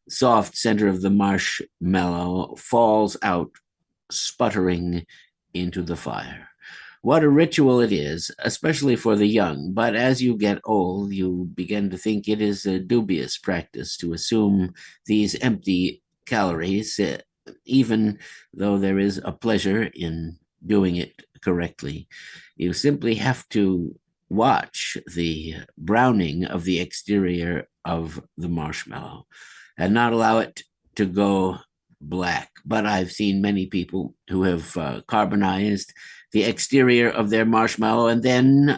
soft center of the marshmallow falls out, sputtering into the fire. What a ritual it is, especially for the young, but as you get old, you begin to think it is a dubious practice to assume these empty calories, even though there is a pleasure in doing it correctly. You simply have to watch the browning of the exterior of the marshmallow and not allow it to go black. But I've seen many people who have carbonized the exterior of their marshmallow and then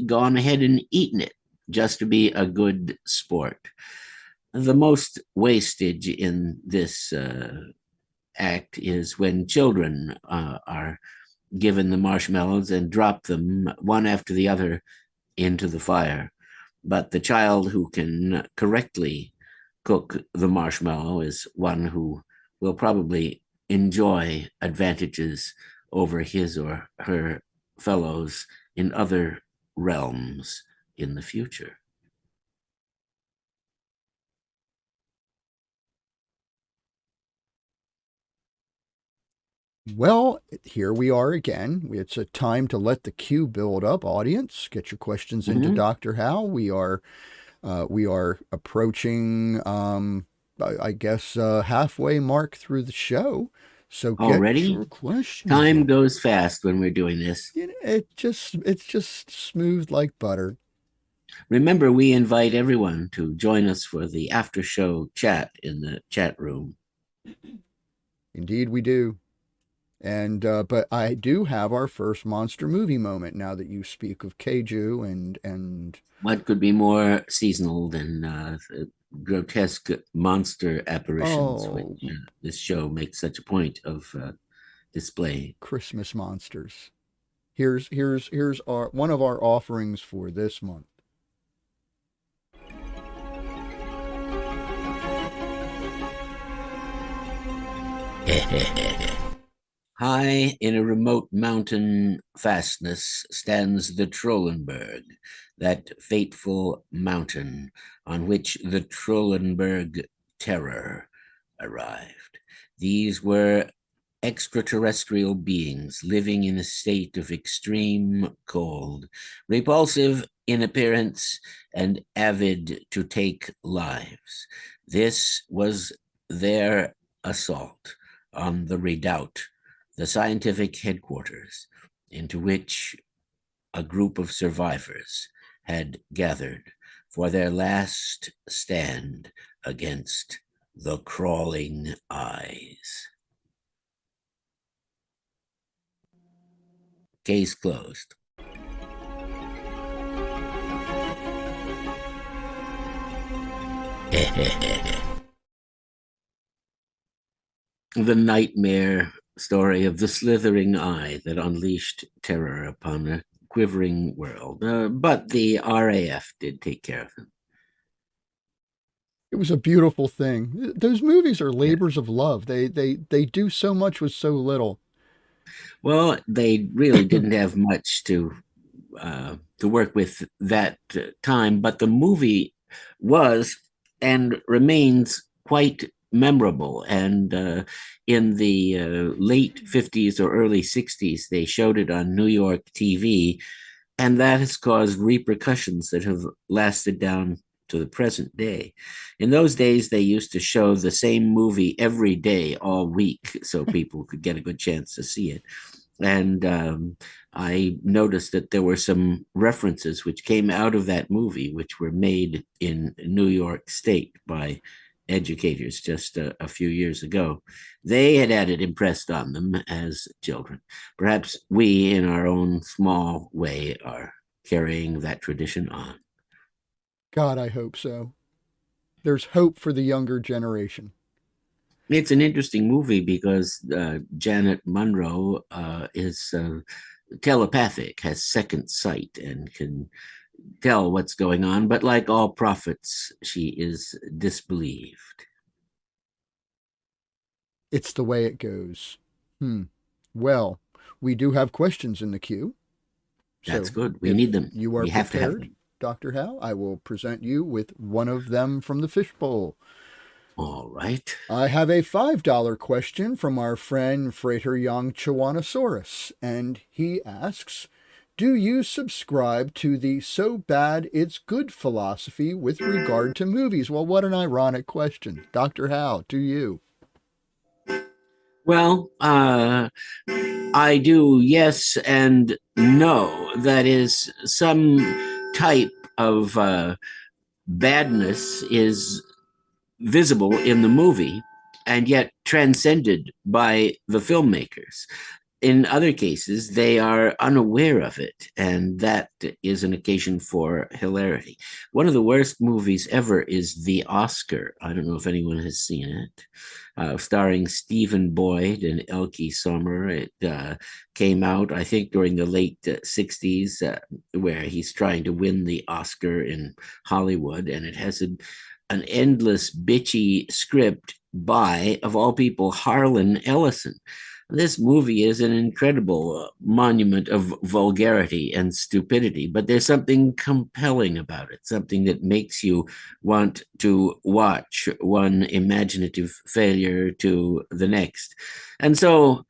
gone ahead and eaten it just to be a good sport. The most wastage in this act is when children are given the marshmallows and drop them one after the other into the fire. But the child who can correctly cook the marshmallow is one who will probably enjoy advantages over his or her fellows in other realms in the future. Well, here we are again. It's a time to let the queue build up. Audience, get your questions into Dr. Hal. We are approaching, I guess, halfway mark through the show. So already, get your questions. Time goes fast when we're doing this. It's just smooth like butter. Remember, we invite everyone to join us for the after show chat in the chat room. Indeed, we do. And but I do have our first monster movie moment now that you speak of Keiju and what could be more seasonal than grotesque monster apparitions, which this show makes such a point of display. Christmas monsters. Here's our one of our offerings for this month. High in a remote mountain fastness stands the Trollenberg, that fateful mountain on which the Trollenberg terror arrived. These were extraterrestrial beings living in a state of extreme cold, repulsive in appearance and avid to take lives. This was their assault on the redoubt, the scientific headquarters, into which a group of survivors had gathered for their last stand against the crawling eyes. Case closed. The nightmare story of the slithering eye that unleashed terror upon a quivering world. But the RAF did take care of him. It was a beautiful thing. Those movies are labors of love. They do so much with so little. Well, they really didn't have much to work with that time, but the movie was and remains quite memorable. And in the late 50s or early 60s, they showed it on New York TV, and that has caused repercussions that have lasted down to the present day. In those days, they used to show the same movie every day, all week, so people could get a good chance to see it. And I noticed that there were some references which came out of that movie, which were made in New York State by educators just a few years ago. They had had it impressed on them as children. Perhaps we, in our own small way, are carrying that tradition on. God, I hope so. There's hope for the younger generation. It's an interesting movie because Janet Monroe is telepathic, has second sight, and can tell what's going on. But like all prophets, she is disbelieved. It's the way it goes. Well, we do have questions in the queue. That's good. We need them. You are we have prepared, to have them. Dr. Hal. I will present you with one of them from the fishbowl. All right. I have a $5 question from our friend Frater Young Chawanosaurus, and he asks, do you subscribe to the so bad it's good philosophy with regard to movies? Well, what an ironic question. Dr. Hal, to you. Well, I do yes and no. That is, some type of badness is visible in the movie and yet transcended by the filmmakers. In other cases, they are unaware of it, and that is an occasion for hilarity. One of the worst movies ever is The Oscar. I don't know if anyone has seen it. Starring Stephen Boyd and Elke Sommer. It came out, I think, during the late 60s, where he's trying to win the Oscar in Hollywood, and it has an endless bitchy script by, of all people, Harlan Ellison. This movie is an incredible monument of vulgarity and stupidity, but there's something compelling about it, something that makes you want to watch one imaginative failure to the next. And so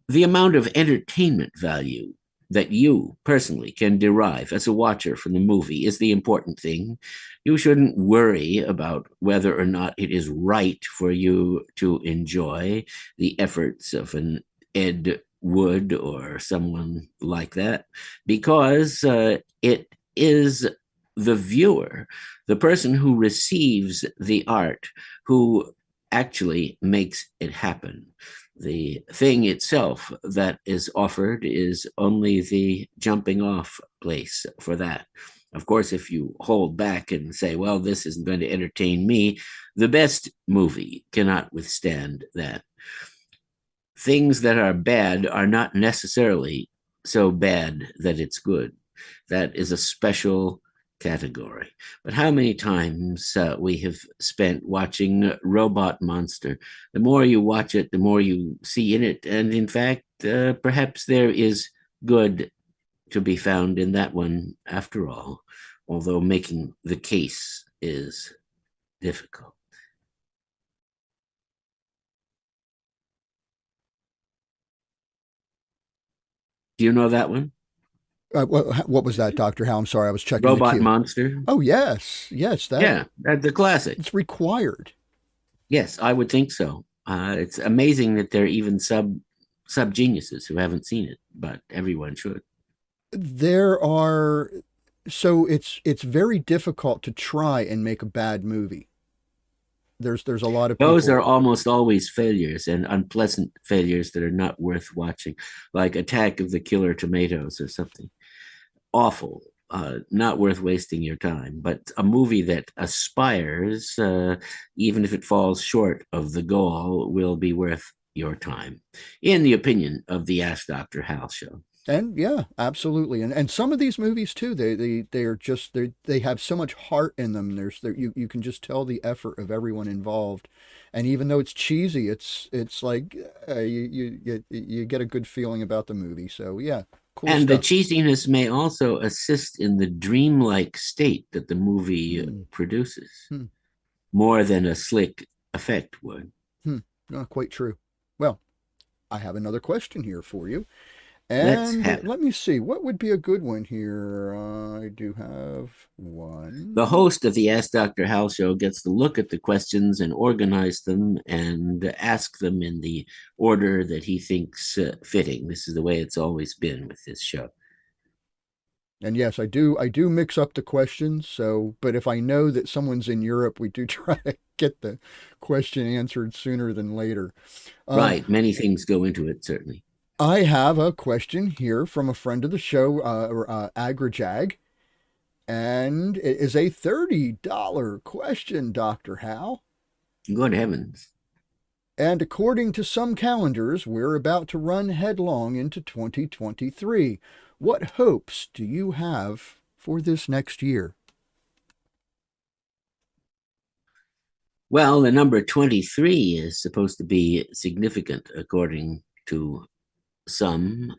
the amount of entertainment value that you personally can derive as a watcher from the movie is the important thing. You shouldn't worry about whether or not it is right for you to enjoy the efforts of an Ed Wood or someone like that, because it is the viewer, the person who receives the art, who actually makes it happen. The thing itself that is offered is only the jumping off place for that. Of course, if you hold back and say, well, this isn't going to entertain me, the best movie cannot withstand that. Things that are bad are not necessarily so bad that it's good. That is a special category. But how many times we have spent watching Robot Monster? The more you watch it, the more you see in it. And in fact, perhaps there is good to be found in that one after all, although making the case is difficult. Do you know that one? What was that, Dr. Hal? I'm sorry, I was checking Robot the queue. Monster. Oh, yes. Yes. That's the classic. It's required. Yes, I would think so. It's amazing that there are even sub-geniuses who haven't seen it, but everyone should. There are... So it's very difficult to try and make a bad movie. There's a lot of people. Those are almost always failures, and unpleasant failures that are not worth watching, like Attack of the Killer Tomatoes or something. Awful, not worth wasting your time. But a movie that aspires, even if it falls short of the goal, will be worth your time, in the opinion of the Ask Dr. Hal show. And yeah, absolutely. And some of these movies too, they have so much heart in them. You can just tell the effort of everyone involved. And even though it's cheesy, it's like you get a good feeling about the movie. So yeah, cool and stuff. The cheesiness may also assist in the dreamlike state that the movie produces, more than a slick effect would. Not quite true. Well, I have another question here for you. Let's And have it. let me see, what would be a good one here? I do have one. The host of the Ask Dr. Hal show gets to look at the questions and organize them and ask them in the order that he thinks fitting. This is the way it's always been with this show. And yes, I do mix up the questions. So, but if I know that someone's in Europe, we do try to get the question answered sooner than later. Right. Many things go into it, certainly. I have a question here from a friend of the show, AgraJag, and it is a $30 question, Dr. Hal. Good heavens. And according to some calendars, we're about to run headlong into 2023. What hopes do you have for this next year? Well, the number 23 is supposed to be significant according to some,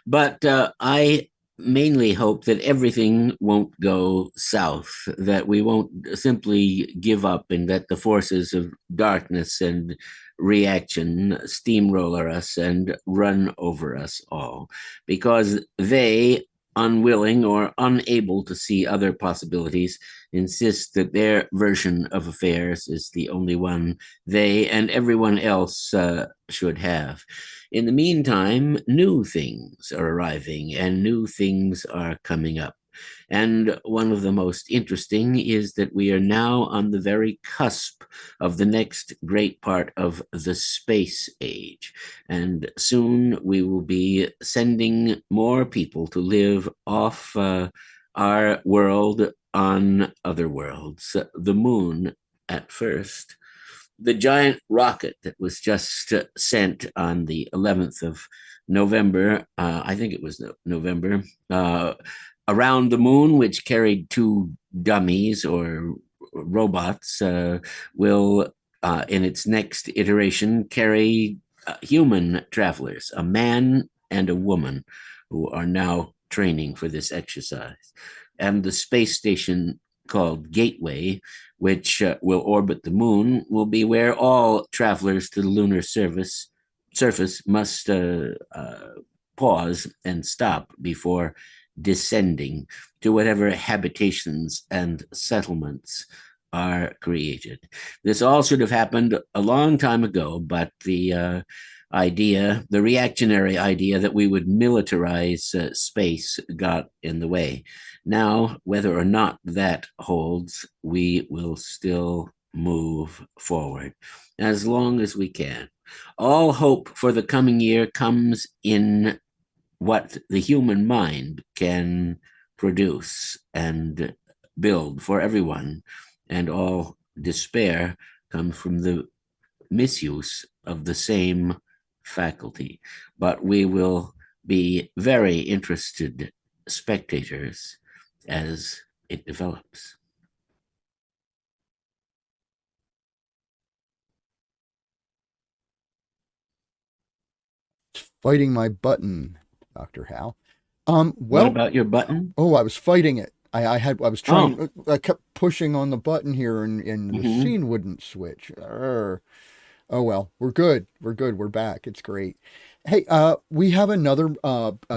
but I mainly hope that everything won't go south, that we won't simply give up, and that the forces of darkness and reaction steamroller us and run over us all, because they, unwilling or unable to see other possibilities, insist that their version of affairs is the only one they and everyone else should have. In the meantime, new things are arriving and new things are coming up. And one of the most interesting is that we are now on the very cusp of the next great part of the space age. And soon we will be sending more people to live off our world on other worlds. The moon at first. The giant rocket that was just sent on the 11th of November, I think it was November, around the moon, which carried two dummies or robots, will, in its next iteration, carry human travelers, a man and a woman, who are now training for this exercise. And the space station called Gateway, which will orbit the moon, will be where all travelers to the lunar surface must pause and stop before descending to whatever habitations and settlements are created. This all should have happened a long time ago, but the reactionary idea that we would militarize space got in the way. Now, whether or not that holds, we will still move forward as long as we can. All hope for the coming year comes in what the human mind can produce and build for everyone, and all despair comes from the misuse of the same faculty. But we will be very interested spectators as it develops. Fighting my button, Dr. Hal. What about your button? Oh, I was fighting it. I was trying. I kept pushing on the button here, and the scene wouldn't switch. Oh well, we're good. We're back. It's great. Hey, we have another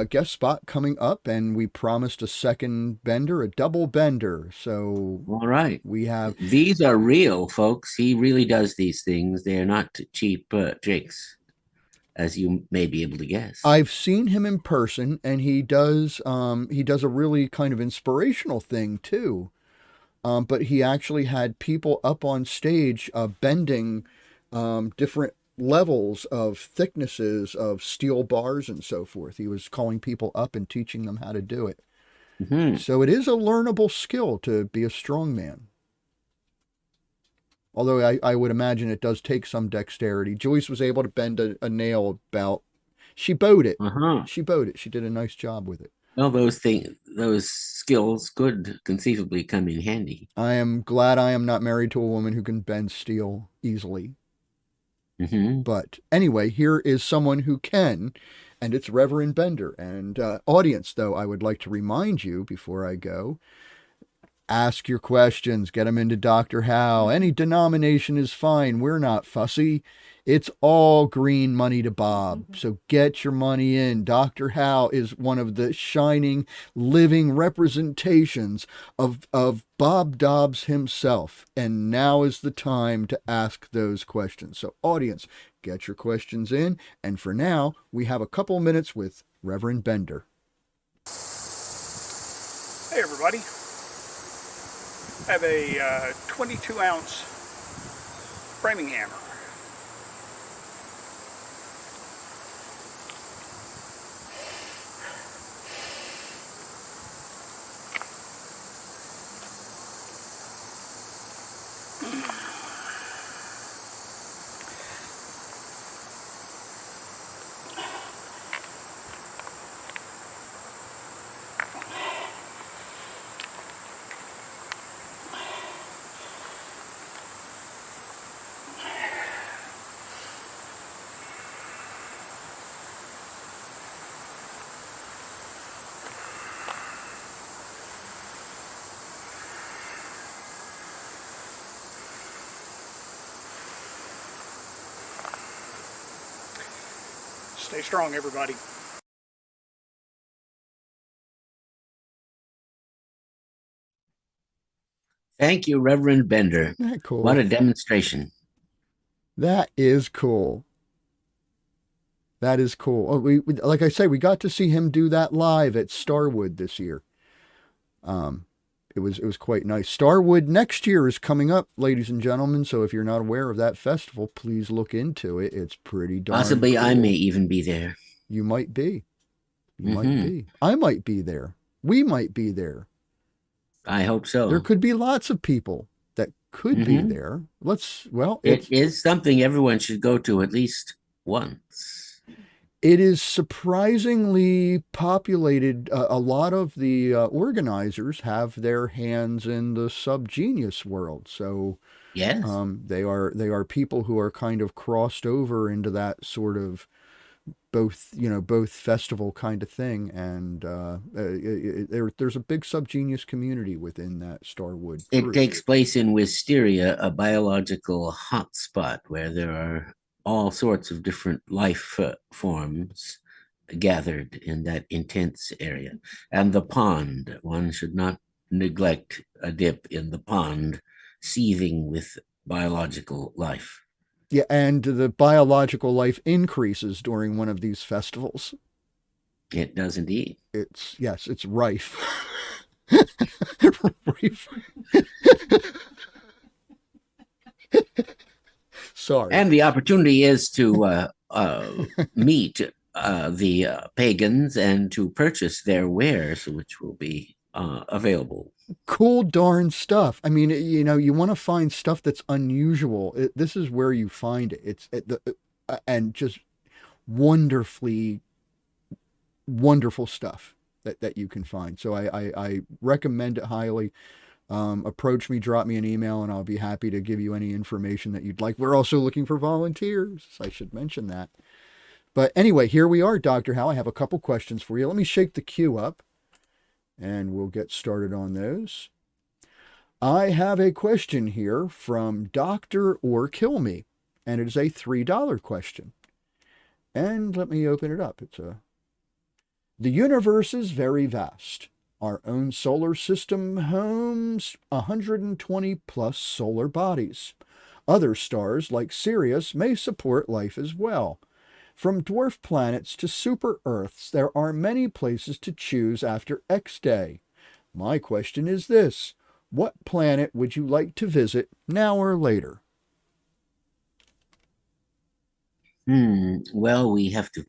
guest spot coming up, and we promised a second bender, a double bender. So, all right, we have these are real, folks. He really does these things. They are not cheap tricks, as you may be able to guess. I've seen him in person, and he does a really kind of inspirational thing too. But he actually had people up on stage bending different levels of thicknesses of steel bars and so forth. He was calling people up and teaching them how to do it. So it is a learnable skill to be a strongman. Although I would imagine it does take some dexterity. Joyce was able to bend a nail about. She bowed it. She bowed it. She did a nice job with it. Well, those skills could conceivably come in handy. I am glad I am not married to a woman who can bend steel easily. But anyway, here is someone who can, and it's Reverend Bender. And audience, though, I would like to remind you before I go, Ask your questions. Get them into Dr. Hal. Any denomination is fine. We're not fussy. It's all green money to Bob. So get your money in. Dr. Hal is one of the shining, living representations of Bob Dobbs himself. And now is the time to ask those questions. So audience, get your questions in. And for now, we have a couple minutes with Reverend Bender. Hey, everybody. I have a 22-ounce framing hammer. Stay strong, everybody. Thank you, Reverend Bender. Isn't that cool? What a demonstration. That is cool. That is cool. Oh, we like I say, we got to see him do that live at Starwood this year. It was quite nice. Starwood next year is coming up, ladies and gentlemen. So if you're not aware of that festival, please look into it. It's pretty darn Possibly cool. I may even be there. You might be. You might be. I might be there. We might be there. I hope so. There could be lots of people that could be there. It is something everyone should go to at least once. It is surprisingly populated. A lot of the organizers have their hands in the SubGenius world. So yes, they are people who are kind of crossed over into that sort of both festival kind of thing. And there's a big SubGenius community within that Starwood group. It takes place in Wisteria, a biological hotspot where there are all sorts of different life forms gathered in that intense area. And the pond, one should not neglect a dip in the pond, seething with biological life. Yeah, and the biological life increases during one of these festivals. It does indeed. It's rife. Rife. Sorry. And the opportunity is to meet the pagans and to purchase their wares, which will be available. Cool darn stuff. I mean, you want to find stuff that's unusual. This is where you find it. And just wonderful stuff that you can find. So I recommend it highly. Approach me, drop me an email, and I'll be happy to give you any information that you'd like. We're also looking for volunteers. I should mention that. But anyway, here we are, Dr. Hal. I have a couple questions for you. Let me shake the queue up, and we'll get started on those. I have a question here from Dr. Or Kill Me, and it is a $3 question. And let me open it up. The universe is very vast. Our own solar system homes 120 plus solar bodies. Other stars like Sirius may support life as well. From dwarf planets to super Earths, there are many places to choose after X Day. My question is this: what planet would you like to visit now or later? Well, we have to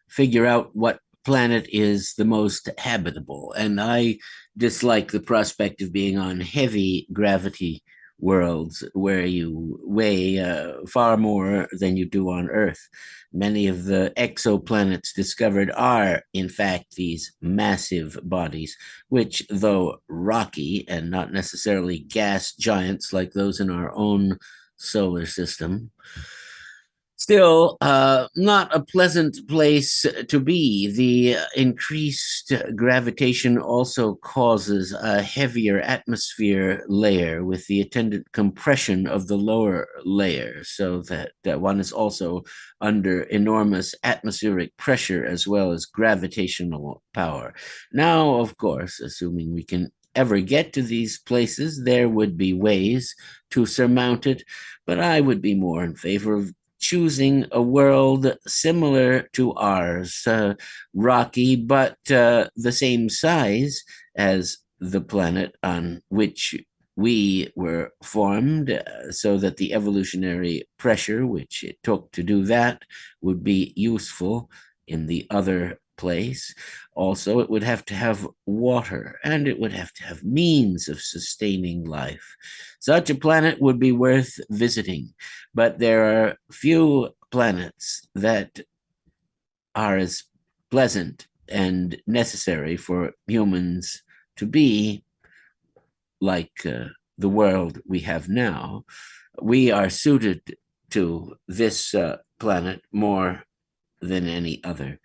figure out what planet is the most habitable, and I dislike the prospect of being on heavy gravity worlds where you weigh far more than you do on Earth. Many of the exoplanets discovered are, in fact, these massive bodies, which, though rocky and not necessarily gas giants like those in our own solar system, Still, not a pleasant place to be. The increased gravitation also causes a heavier atmosphere layer with the attendant compression of the lower layer, so that one is also under enormous atmospheric pressure as well as gravitational power. Now, of course, assuming we can ever get to these places, there would be ways to surmount it, but I would be more in favor of choosing a world similar to ours, rocky, but the same size as the planet on which we were formed, so that the evolutionary pressure which it took to do that would be useful in the other place. Also, it would have to have water, and it would have to have means of sustaining life. Such a planet would be worth visiting, but there are few planets that are as pleasant and necessary for humans to be like the world we have now. We are suited to this planet more than any other.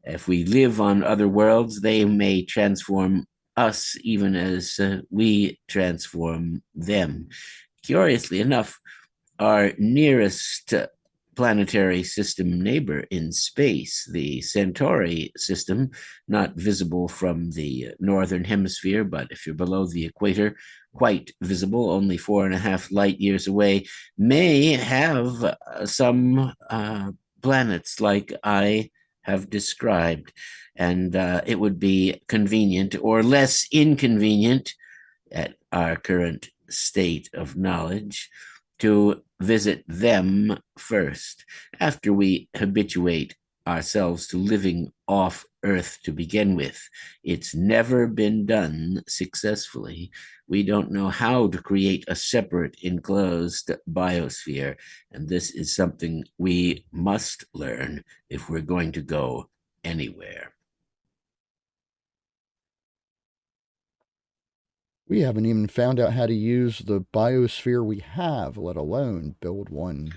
If we live on other worlds, they may transform us even as we transform them. Curiously enough, our nearest planetary system neighbor in space, the Centauri system, not visible from the northern hemisphere, but if you're below the equator, quite visible, only 4.5 light years away, may have some planets like I have described, and it would be convenient or less inconvenient at our current state of knowledge to visit them first, after we habituate ourselves to living off Earth to begin with. It's never been done successfully. We don't know how to create a separate enclosed biosphere, and this is something we must learn if we're going to go anywhere. We haven't even found out how to use the biosphere we have, let alone build one.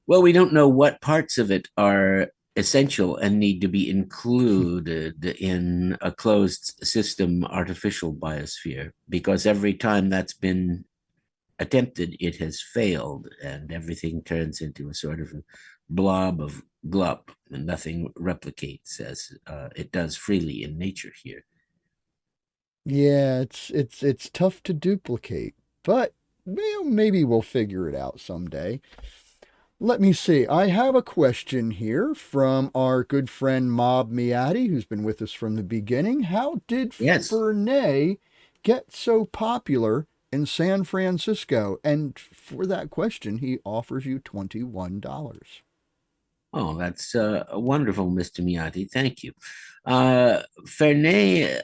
Well, we don't know what parts of it are essential and need to be included in a closed system artificial biosphere, because every time that's been attempted, it has failed, and everything turns into a sort of a blob of glup, and nothing replicates as it does freely in nature here. Yeah, it's tough to duplicate, but well, maybe we'll figure it out someday. Let me see. I have a question here from our good friend Mob Miati, who's been with us from the beginning. How did Fernet get so popular in San Francisco? And for that question, he offers you $21. Oh, that's wonderful, Mr. Miati. Thank you. Fernet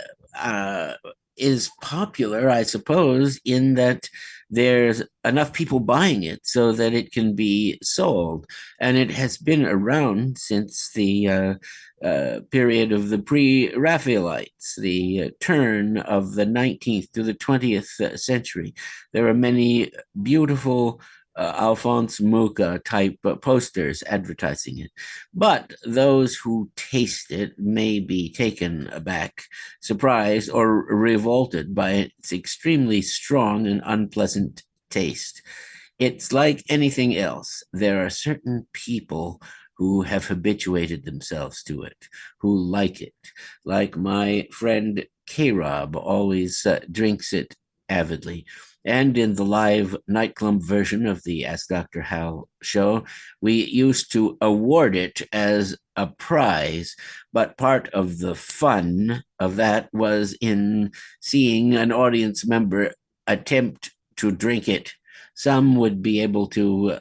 is popular, I suppose, in that there's enough people buying it so that it can be sold. And it has been around since the period of the pre-Raphaelites, the turn of the 19th to the 20th century. There are many beautiful Alphonse Mucha type posters advertising it. But those who taste it may be taken aback, surprised, or revolted by its extremely strong and unpleasant taste. It's like anything else. There are certain people who have habituated themselves to it, who like it. Like my friend K-Rob always drinks it avidly. And in the live nightclub version of the Ask Dr. Hal show, we used to award it as a prize, but part of the fun of that was in seeing an audience member attempt to drink it. Some would be able to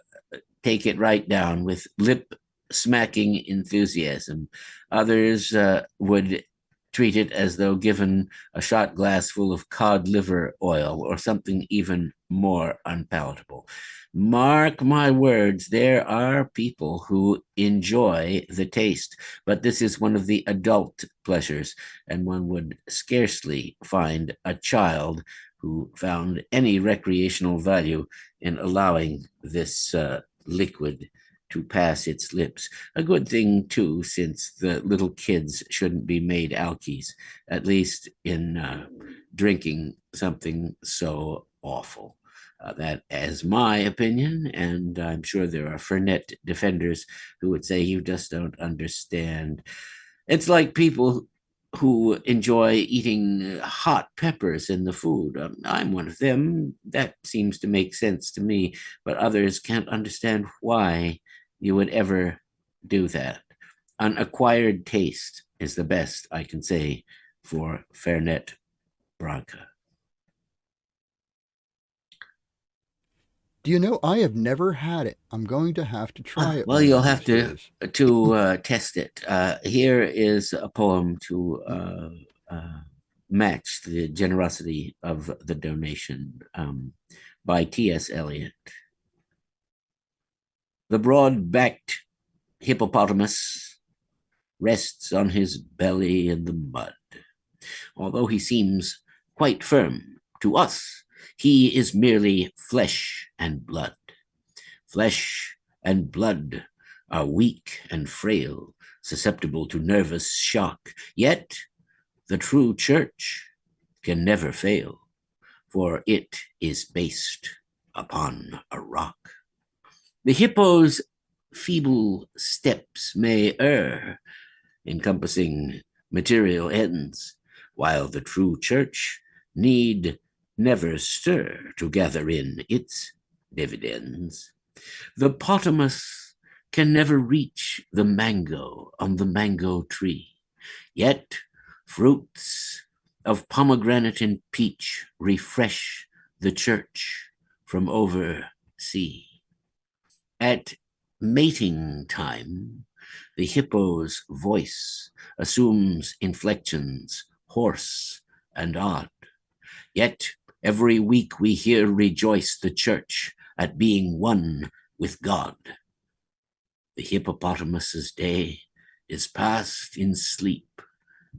take it right down with lip-smacking enthusiasm. Others would treat it as though given a shot glass full of cod liver oil or something even more unpalatable. Mark my words, there are people who enjoy the taste, but this is one of the adult pleasures, and one would scarcely find a child who found any recreational value in allowing this liquid to pass its lips. A good thing, too, since the little kids shouldn't be made alkies, at least in drinking something so awful. That is my opinion, and I'm sure there are Fernet defenders who would say you just don't understand. It's like people who enjoy eating hot peppers in the food. I'm one of them. That seems to make sense to me, but others can't understand why you would ever do that. An acquired taste is the best I can say for Fernet Branca. Do you know, I have never had it. I'm going to have to try it. Well, you'll have to test it. Here is a poem to match the generosity of the donation by T.S. Eliot. The broad-backed hippopotamus rests on his belly in the mud. Although he seems quite firm to us, he is merely flesh and blood. Flesh and blood are weak and frail, susceptible to nervous shock. Yet the true church can never fail, for it is based upon a rock. The hippo's feeble steps may err, encompassing material ends, while the true church need never stir to gather in its dividends. The potamus can never reach the mango on the mango tree, yet fruits of pomegranate and peach refresh the church from over sea. At mating time, the hippo's voice assumes inflections hoarse and odd, yet every week we here rejoice the church at being one with God. The hippopotamus's day is passed in sleep.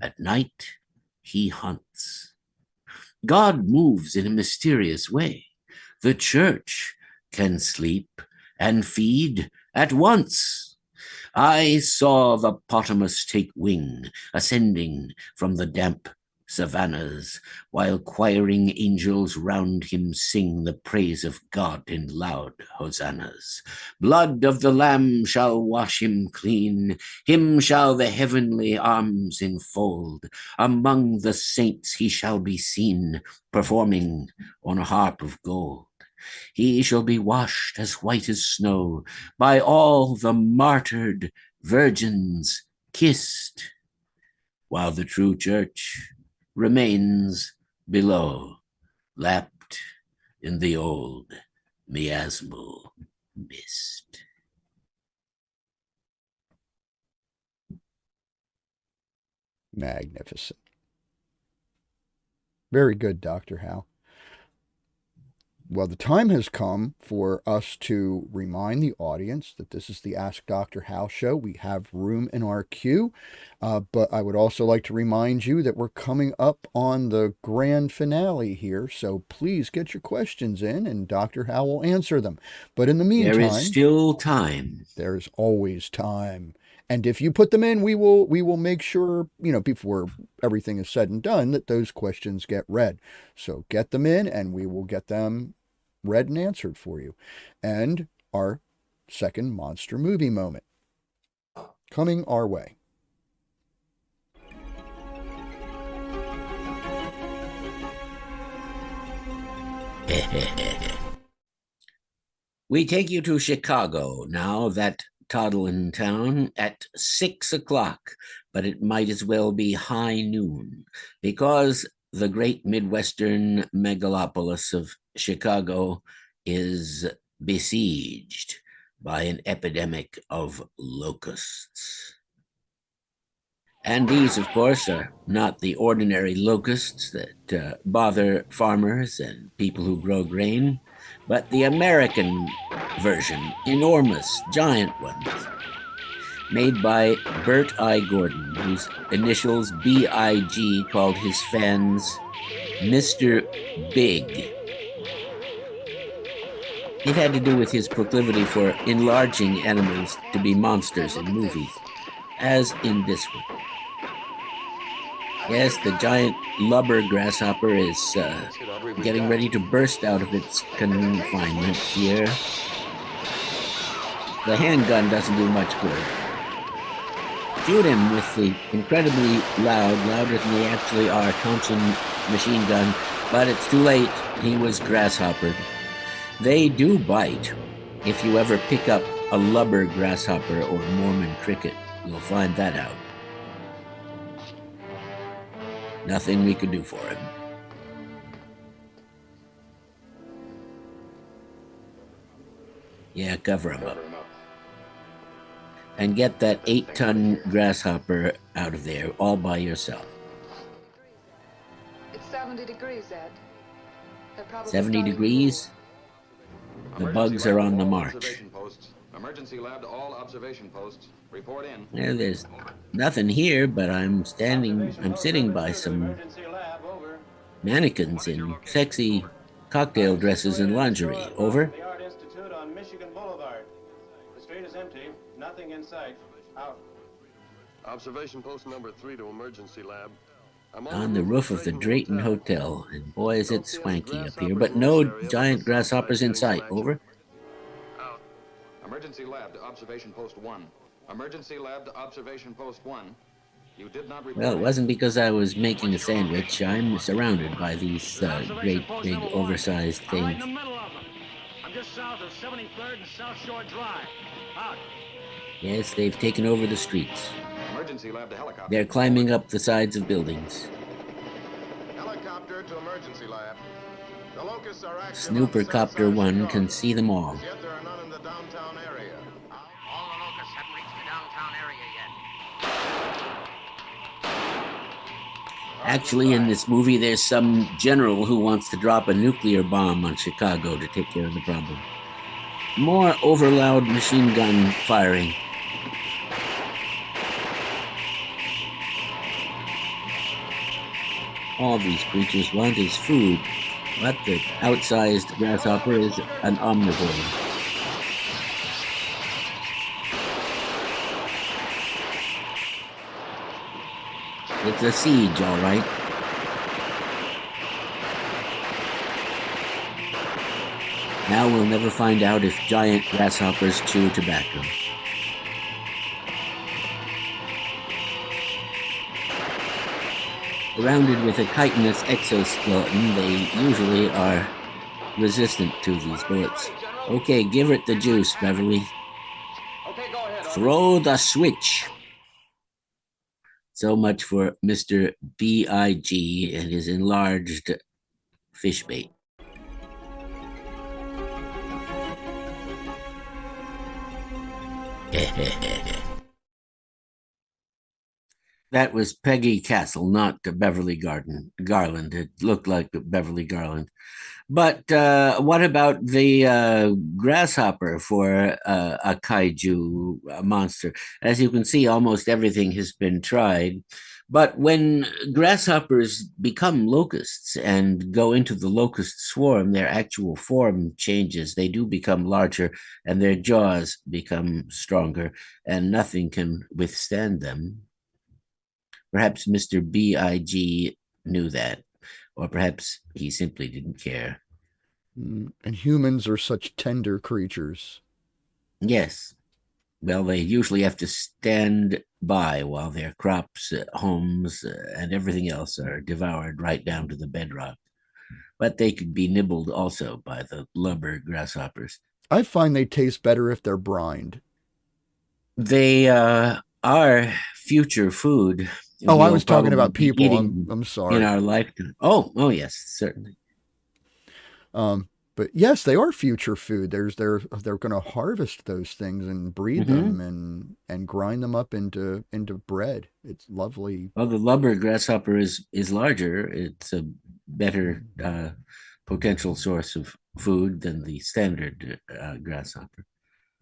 At night, he hunts. God moves in a mysterious way. The church can sleep and feed at once. I saw the potamus take wing, ascending from the damp savannas, while choiring angels round him sing the praise of God in loud hosannas. Blood of the Lamb shall wash him clean, him shall the heavenly arms enfold. Among the saints he shall be seen, performing on a harp of gold. He shall be washed as white as snow, by all the martyred virgins kissed, while the true church remains below, lapped in the old miasmal mist. Magnificent. Very good, Dr. Hal. Well, the time has come for us to remind the audience that this is the Ask Dr. Hal show. We have room in our queue, but I would also like to remind you that we're coming up on the grand finale here, so please get your questions in, and Dr. Hal will answer them. But in the meantime, there is still time. There's always time. And if you put them in, we will make sure, before everything is said and done, that those questions get read. So get them in, and we will get them read and answered for you. And our second monster movie moment coming our way. We take you to Chicago now, that toddling town, at 6 o'clock, but it might as well be high noon, because the great Midwestern megalopolis of Chicago is besieged by an epidemic of locusts. And these, of course, are not the ordinary locusts that bother farmers and people who grow grain, but the American version, enormous, giant ones, made by Bert I. Gordon, whose initials B.I.G. called his fans Mr. Big. It had to do with his proclivity for enlarging animals to be monsters in movies, as in this one. Yes, the giant lubber grasshopper is getting ready to burst out of its confinement here. The handgun doesn't do much good. Shoot him with the incredibly louder than they actually are, Thompson machine gun, but it's too late. He was grasshoppered. They do bite. If you ever pick up a lubber grasshopper or Mormon cricket, you'll find that out. Nothing we could do for him. Yeah, cover him up. And get that 8-ton grasshopper out of there all by yourself. It's 70 degrees, Ed. 70 degrees? The bugs are on the march. Emergency lab to all observation posts. Report in. Yeah, there's nothing here, but I'm sitting by some mannequins in sexy cocktail dresses and lingerie. Over. The Art Institute on Michigan Boulevard. The street is empty. Nothing in sight. Out. Observation post number 3 to emergency lab. On the roof of the Drayton Hotel, and boy is it swanky up here, but no giant grasshoppers in sight. Over. Out. Emergency lab to observation post 1. Emergency lab to observation post 1. You did not report. Well, it wasn't because I was making a sandwich. I'm surrounded by these great big oversized things. I'm right in the middle of them. I'm just south of 73rd and South Shore Drive. Out. Yes, they've taken over the streets. Emergency lab to helicopter. They're climbing up the sides of buildings. Helicopter to emergency lab. The locusts are active. Snooper Copter 1 can see them all. Yet there are none in the downtown area. All the locusts haven't reached the downtown area yet. Actually, in this movie, there's some general who wants to drop a nuclear bomb on Chicago to take care of the problem. More overloud machine gun firing. All these creatures want is food, but the outsized grasshopper is an omnivore. It's a siege, all right. Now we'll never find out if giant grasshoppers chew tobacco. Surrounded with a chitinous exoskeleton, they usually are resistant to these bullets. Okay, give it the juice, Beverly. Okay, go ahead. Throw the switch. So much for Mr. B.I.G. and his enlarged fish bait. That was Peggy Castle, not Beverly Garland. It looked like Beverly Garland. But what about the grasshopper for a kaiju monster? As you can see, almost everything has been tried. But when grasshoppers become locusts and go into the locust swarm, their actual form changes. They do become larger and their jaws become stronger, and nothing can withstand them. Perhaps Mr. B.I.G. knew that, or perhaps he simply didn't care. And humans are such tender creatures. Yes. Well, they usually have to stand by while their crops, homes, and everything else are devoured right down to the bedrock. But they could be nibbled also by the lubber grasshoppers. I find they taste better if they're brined. They are future food. Oh, I was talking about people. I'm sorry. In our lifetime. Oh, yes, certainly. But yes, they are future food. They're going to harvest those things and breed them and grind them up into bread. It's lovely. Well, the lubber grasshopper is larger. It's a better potential source of food than the standard grasshopper.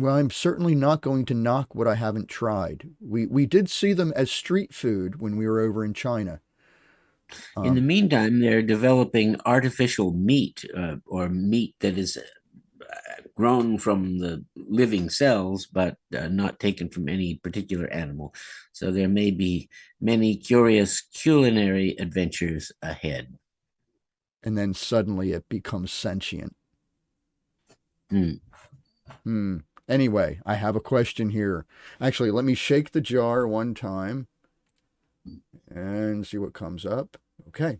Well, I'm certainly not going to knock what I haven't tried. We did see them as street food when we were over in China. In the meantime, they're developing artificial meat or meat that is grown from the living cells, but not taken from any particular animal. So there may be many curious culinary adventures ahead. And then suddenly it becomes sentient. Anyway, I have a question here. Actually, let me shake the jar one time and see what comes up. Okay.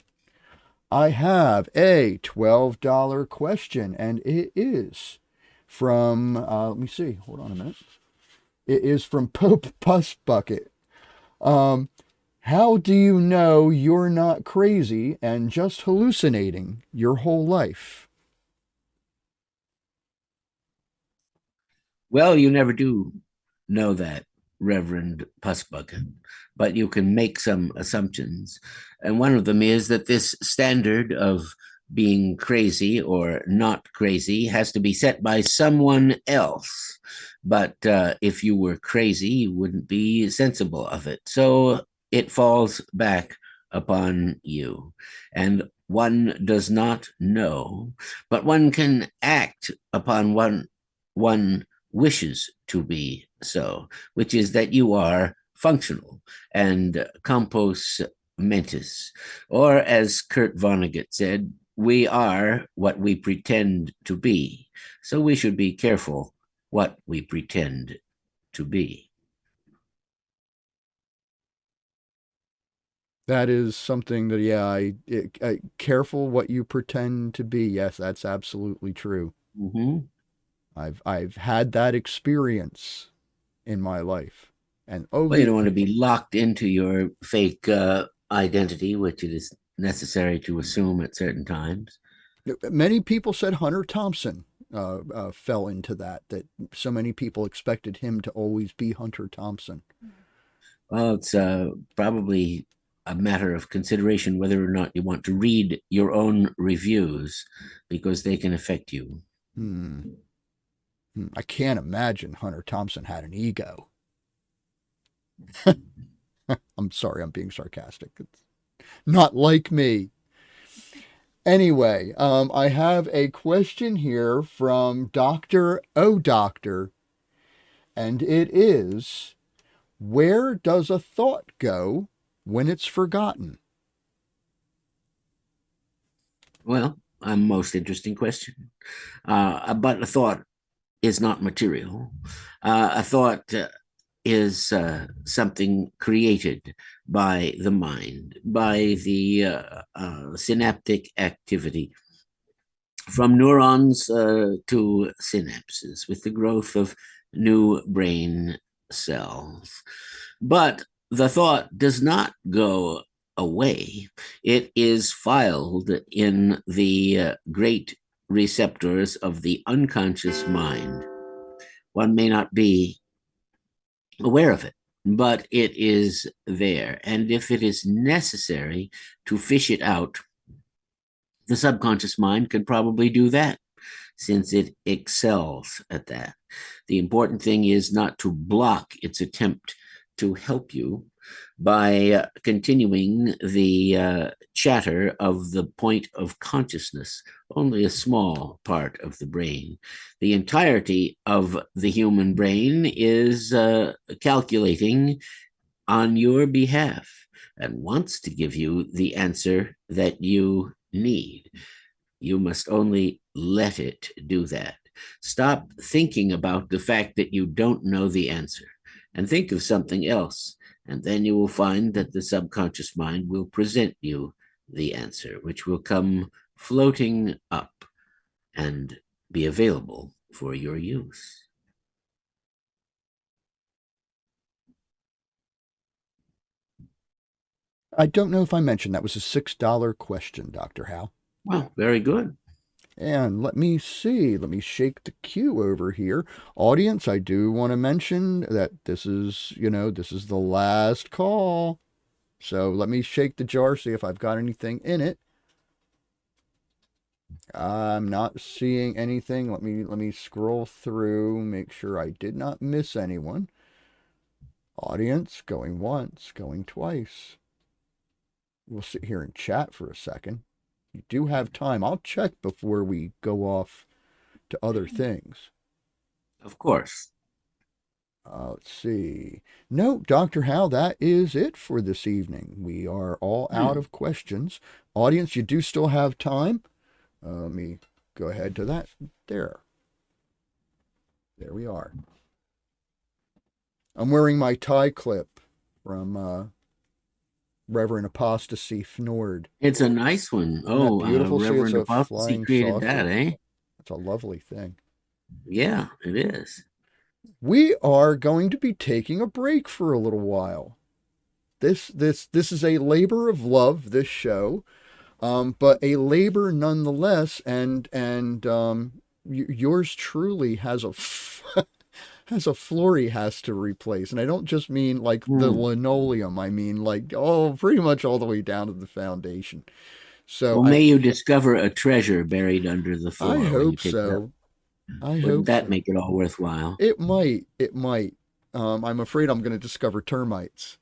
I have a $12 question, and it is from, let me see, hold on a minute. It is from Pope Puss Bucket. How do you know you're not crazy and just hallucinating your whole life? Well, you never do know that, Reverend Puss Bucket, but you can make some assumptions. And one of them is that this standard of being crazy or not crazy has to be set by someone else. But if you were crazy, you wouldn't be sensible of it. So it falls back upon you. And one does not know, but one can act upon one wishes to be so, which is that you are functional and compos mentis. Or as Kurt Vonnegut said, we are what we pretend to be. So we should be careful what we pretend to be. That is something that, I careful what you pretend to be. Yes, that's absolutely true. Mm-hmm. I've had that experience in my life. And well, you don't want to be locked into your fake identity, which it is necessary to assume at certain times. Many people said Hunter Thompson fell into that so many people expected him to always be Hunter Thompson. Well, it's probably a matter of consideration whether or not you want to read your own reviews, because they can affect you. I can't imagine Hunter Thompson had an ego. I'm sorry, I'm being sarcastic. It's not like me. Anyway, I have a question here from Dr. O Doctor, and it is, where does a thought go when it's forgotten? Well, a most interesting question. But a thought is not material. A thought is something created by the mind, by the synaptic activity, from neurons to synapses, with the growth of new brain cells. But the thought does not go away. It is filed in the great receptors of the unconscious mind. One may not be aware of it, but it is there. And if it is necessary to fish it out, the subconscious mind can probably do that, since it excels at that. The important thing is not to block its attempt to help you by continuing the chatter of the point of consciousness, only a small part of the brain. The entirety of the human brain is calculating on your behalf and wants to give you the answer that you need. You must only let it do that. Stop thinking about the fact that you don't know the answer and think of something else. And then you will find that the subconscious mind will present you the answer, which will come floating up and be available for your use. I don't know if I mentioned that was a $6 question, Dr. Hal. Well, very good. And let me see. Let me shake the queue over here. Audience, I do want to mention that this is the last call. So let me shake the jar, see if I've got anything in it. I'm not seeing anything. Let me scroll through, make sure I did not miss anyone. Audience, going once, going twice. We'll sit here and chat for a second. You do have time. I'll check before we go off to other things. Of course. Let's see. No, Dr. Hal, that is it for this evening. We are all out of questions. Audience, you do still have time. Let me go ahead to that. There we are. I'm wearing my tie clip from Reverend Apostasy Fnord. It's a nice one. Oh, beautiful. Reverend See, Apostasy created saucer. that, eh? It's a lovely thing. Yeah, it is. We are going to be taking a break for a little while. This is a labor of love, this show, but a labor nonetheless. And yours truly has a floor he has to replace, and I don't just mean like the linoleum. I mean like pretty much all the way down to the foundation. So may you discover a treasure buried under the floor. I hope so. Wouldn't that make it all worthwhile? It might. I'm afraid I'm going to discover termites.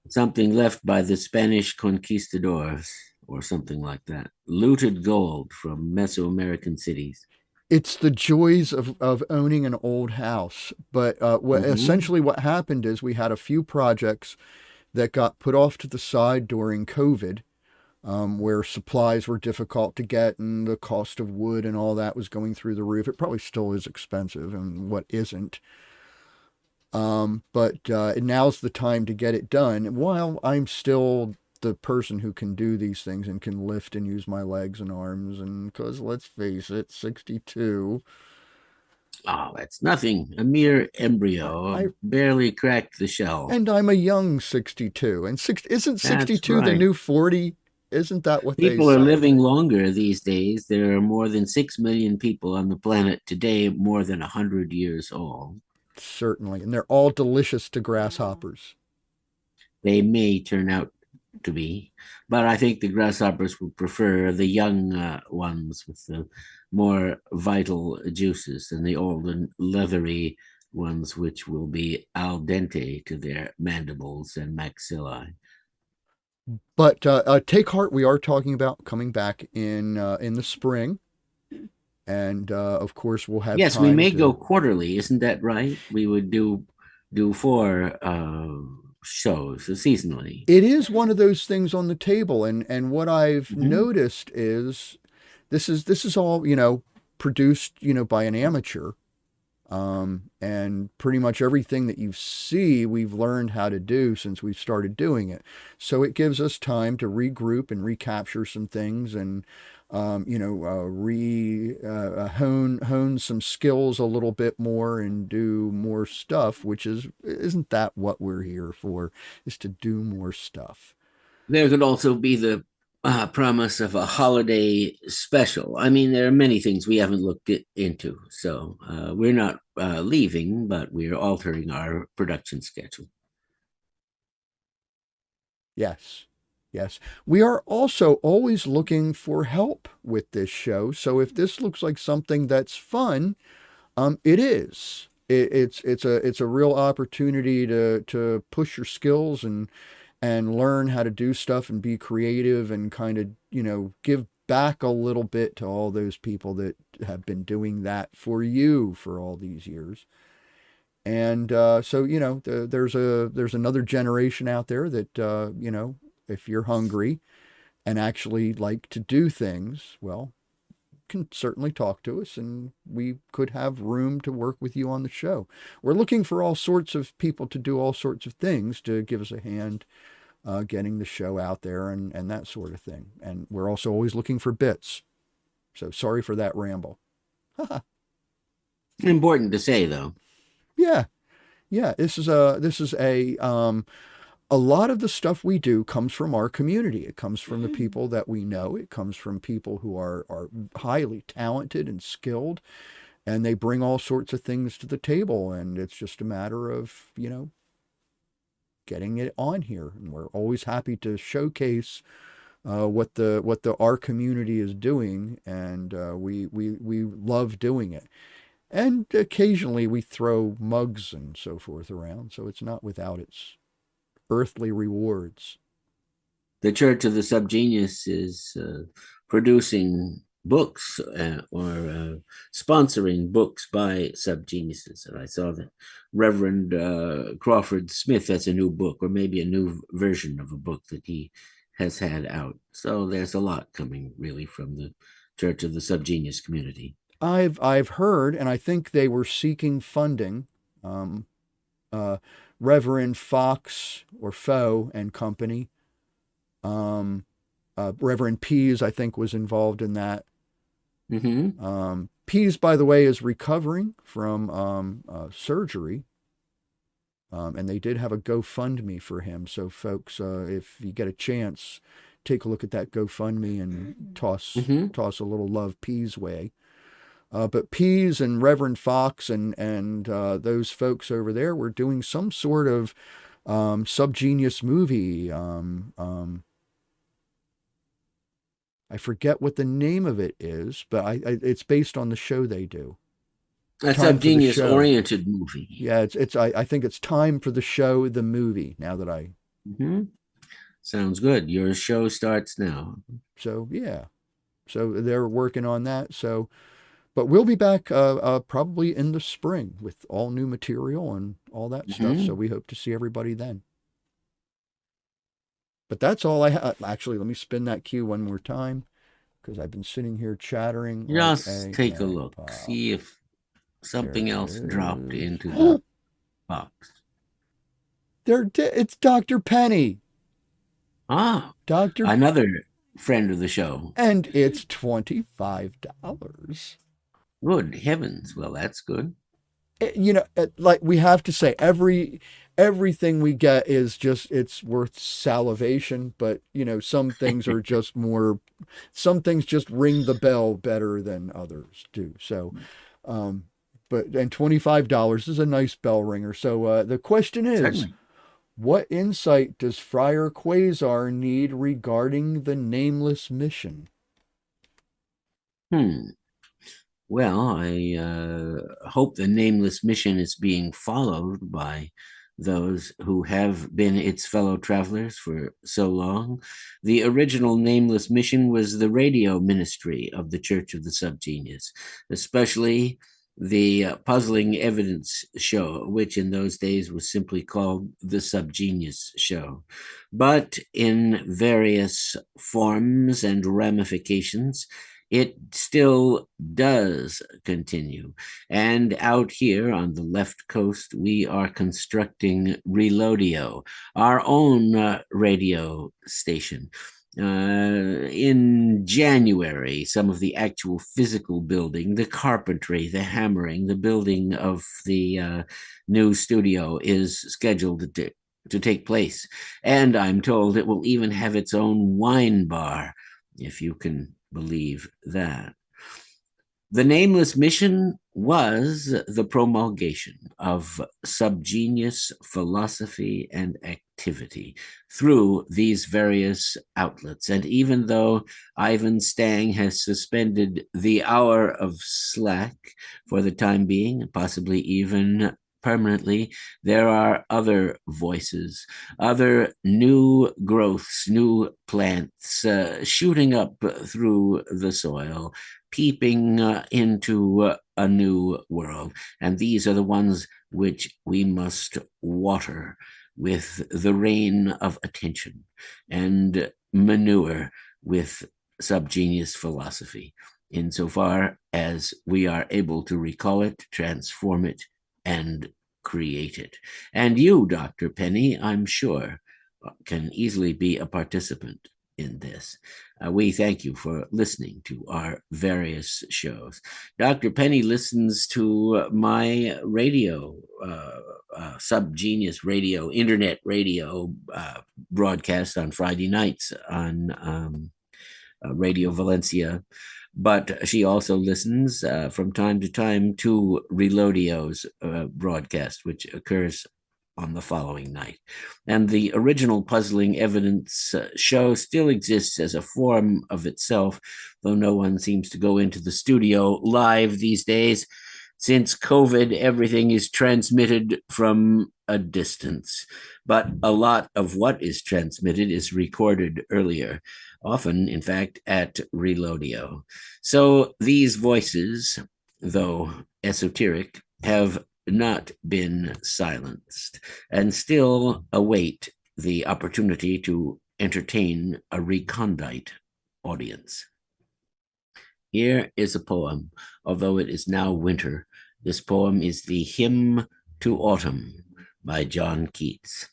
Something left by the Spanish conquistadors or something like that. Looted gold from Mesoamerican cities. It's the joys of owning an old house. But essentially what happened is we had a few projects that got put off to the side during COVID, where supplies were difficult to get and the cost of wood and all that was going through the roof. It probably still is expensive, and what isn't. But now's the time to get it done. While I'm still the person who can do these things and can lift and use my legs and arms, and because let's face it, 62. Oh, that's nothing. A mere embryo. I barely cracked the shell. And I'm a young 62. And isn't 62 the new 40? Isn't that what people are living longer these days? There are more than 6 million people on the planet today, more than 100 years old. Certainly. And they're all delicious to grasshoppers. They may turn out to be, but I think the grasshoppers would prefer the young ones with the more vital juices than the old and leathery ones, which will be al dente to their mandibles and maxillae. But take heart, we are talking about coming back in the spring. And of course, we'll have yes, time we may go quarterly. Isn't that right? We would do 4 shows seasonally. It is one of those things on the table. And what I've noticed is this is all, produced, by an amateur. And pretty much everything that you see, we've learned how to do since we've started doing it. So it gives us time to regroup and recapture some things and, hone some skills a little bit more and do more stuff, isn't that what we're here for, is to do more stuff. There could also be the promise of a holiday special. I mean, there are many things we haven't looked into, so we're not leaving, but we're altering our production schedule. Yes. We are also always looking for help with this show. So if this looks like something that's fun, it is. It's a real opportunity to push your skills and learn how to do stuff and be creative and kind of, give back a little bit to all those people that have been doing that for you for all these years. And so, there's another generation out there that, if you're hungry and actually like to do things, well, can certainly talk to us and we could have room to work with you on the show. We're looking for all sorts of people to do all sorts of things to give us a hand getting the show out there and that sort of thing. And we're also always looking for bits. So sorry for that ramble. Important to say, though. Yeah. This is a lot of the stuff we do comes from our community. It comes from the people that we know. It comes from people who are highly talented and skilled, and they bring all sorts of things to the table. And it's just a matter of, getting it on here. And we're always happy to showcase what our community is doing, and we love doing it. And occasionally we throw mugs and so forth around, so it's not without its earthly rewards. The Church of the SubGenius is producing books or sponsoring books by subgeniuses. And I saw that Reverend Crawford Smith has a new book, or maybe a new version of a book that he has had out. So there's a lot coming really from the Church of the Subgenius community. I've heard, and I think they were seeking funding. Reverend Fox or Foe and Company. Reverend Pease, I think, was involved in that. Mm-hmm. Pease, by the way, is recovering from surgery. And they did have a GoFundMe for him. So, folks, if you get a chance, take a look at that GoFundMe and toss a little love Pease way. But Pease and Reverend Fox and those folks over there were doing some sort of SubGenius movie. I forget what the name of it is, but it's based on the show they do. A SubGenius-oriented movie. Yeah, I think it's Time for the Show, the movie. Now that I. Mm-hmm. Sounds good. Your show starts now. So yeah, so they're working on that. So. But we'll be back probably in the spring with all new material and all that stuff. So we hope to see everybody then. But that's all I have. Actually, let me spin that cue one more time because I've been sitting here chattering. Just take a look. See if something else dropped into the box. It's Dr. Penny. Ah, Dr. Another friend of the show. And it's $25. Good heavens. Well, that's good. You know, like we have to say, everything we get is just, it's worth salivation, but you know, some things are just some things just ring the bell better than others do. So, and $25 is a nice bell ringer. So the question is, certainly, what insight does Friar Quasar need regarding the nameless mission? Well, I hope the nameless mission is being followed by those who have been its fellow travelers for so long. The original nameless mission was the radio ministry of the Church of the Subgenius, especially the Puzzling Evidence Show, which in those days was simply called the SubGenius Show. But in various forms and ramifications, it still does continue. And out here on the left coast, we are constructing Reloadio, our own radio station. In January, some of the actual physical building, the carpentry, the hammering, the building of the new studio is scheduled to take place. And I'm told it will even have its own wine bar, if you can believe that. The nameless mission was the promulgation of subgenius philosophy and activity through these various outlets. And even though Ivan Stang has suspended the hour of slack for the time being, possibly even permanently, there are other voices, other new growths, new plants shooting up through the soil, peeping into a new world. And these are the ones which we must water with the rain of attention and manure with subgenius philosophy, insofar as we are able to recall it, transform it, and create it. And you, Dr. Penny, I'm sure, can easily be a participant in this. We thank you for listening to our various shows. Dr. Penny listens to my radio, SubGenius radio, internet radio broadcast on Friday nights on Radio Valencia. But she also listens from time to time to Reloadio's broadcast, which occurs on the following night. And the original Puzzling Evidence show still exists as a form of itself, though no one seems to go into the studio live these days. Since COVID, everything is transmitted from a distance, but a lot of what is transmitted is recorded earlier, often, in fact, at Reloadio. So these voices, though esoteric, have not been silenced and still await the opportunity to entertain a recondite audience. Here is a poem, although it is now winter. This poem is the Hymn to Autumn by John Keats.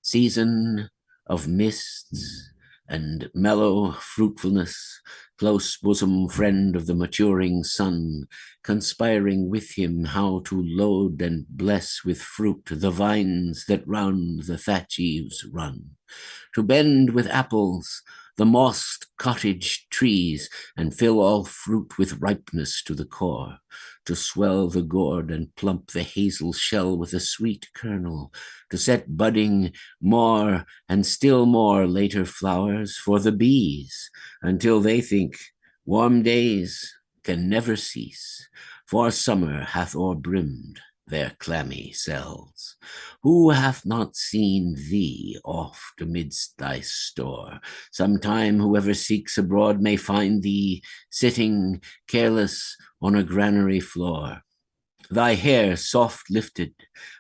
Season of mists and mellow fruitfulness, close bosom friend of the maturing sun, conspiring with him how to load and bless with fruit the vines that round the thatch eaves run, to bend with apples the mossed cottage trees, and fill all fruit with ripeness to the core, to swell the gourd and plump the hazel shell with a sweet kernel, to set budding more and still more later flowers for the bees, until they think warm days can never cease, for summer hath o'erbrimmed their clammy cells. Who hath not seen thee oft amidst thy store? Sometime whoever seeks abroad may find thee sitting careless on a granary floor, thy hair soft lifted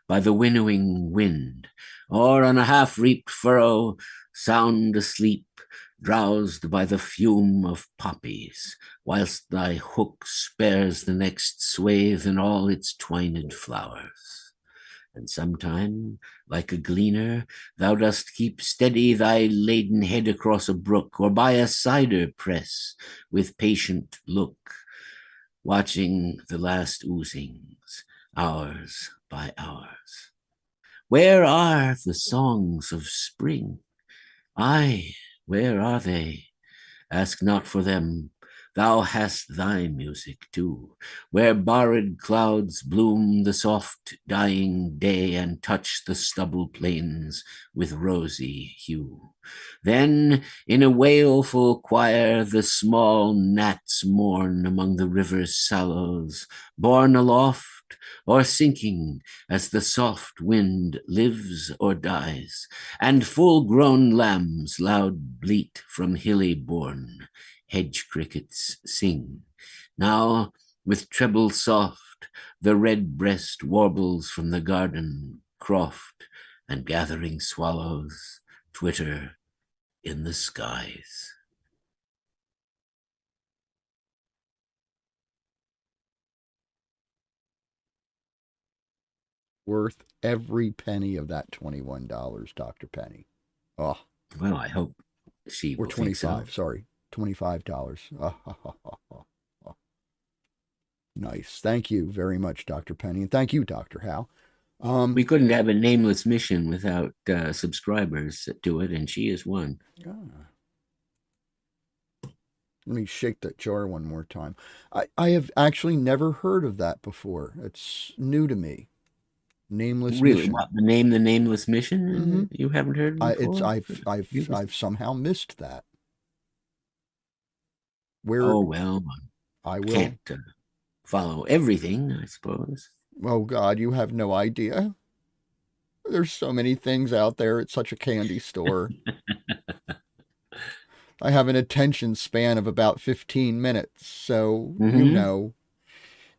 by the winnowing wind, or on a half-reaped furrow sound asleep, drowsed by the fume of poppies, whilst thy hook spares the next swathe and all its twined flowers. And sometime, like a gleaner, thou dost keep steady thy laden head across a brook, or by a cider press with patient look, watching the last oozings, hours by hours. Where are the songs of spring? Aye, where are they? Ask not for them. Thou hast thy music too, where borrowed clouds bloom the soft dying day and touch the stubble plains with rosy hue. Then in a wailful choir the small gnats mourn among the river's sallows, borne aloft or sinking as the soft wind lives or dies, and full-grown lambs loud bleat from hilly bourne. Hedge crickets sing. Now, with treble soft, the red-breast warbles from the garden croft, and gathering swallows twitter in the skies. Worth every penny of that $21, Dr. Penny. Oh. Well, I hope she or will think so. 25, sorry. $25. Nice. Thank you very much, Dr. Penny. And thank you, Dr. Hal. We couldn't have a nameless mission without subscribers to it, and she is one. Let me shake that jar one more time. I have actually never heard of that before. It's new to me. Nameless really? Mission. What, the Nameless Mission? Mm-hmm. You haven't heard before? I've somehow missed that. Where? Oh, well, I will. Can't follow everything, I suppose. Oh, God, you have no idea. There's so many things out there. It's such a candy store. I have an attention span of about 15 minutes. So, you know,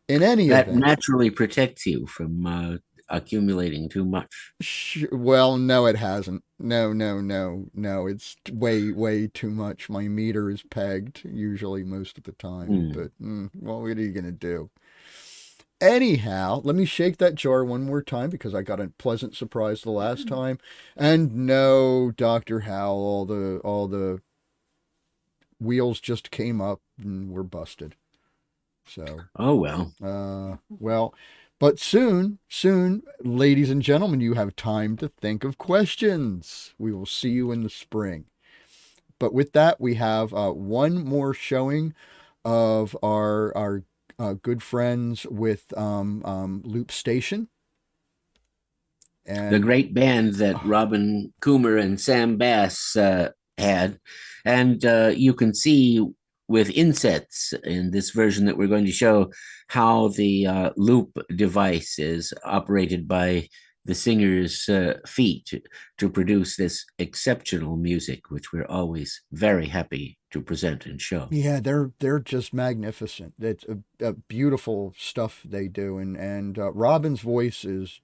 in any event. That naturally protects you from accumulating too much. Well, no, it hasn't. No. It's way too much. My meter is pegged usually most of the time. But, well, what are you going to do? Anyhow, let me shake that jar one more time because I got a pleasant surprise the last time. And no, Dr. Hal, all the wheels just came up and were busted. So. Oh, well. Well. But soon, ladies and gentlemen, you have time to think of questions. We will see you in the spring. But with that, we have one more showing of our good friends with Loop Station. And the great band that Robin Coomer and Sam Bass had. And you can see with insets in this version that we're going to show how the loop device is operated by the singer's feet to produce this exceptional music, which we're always very happy to present and show. Yeah, they're just magnificent. It's a beautiful stuff they do, and Robin's voice is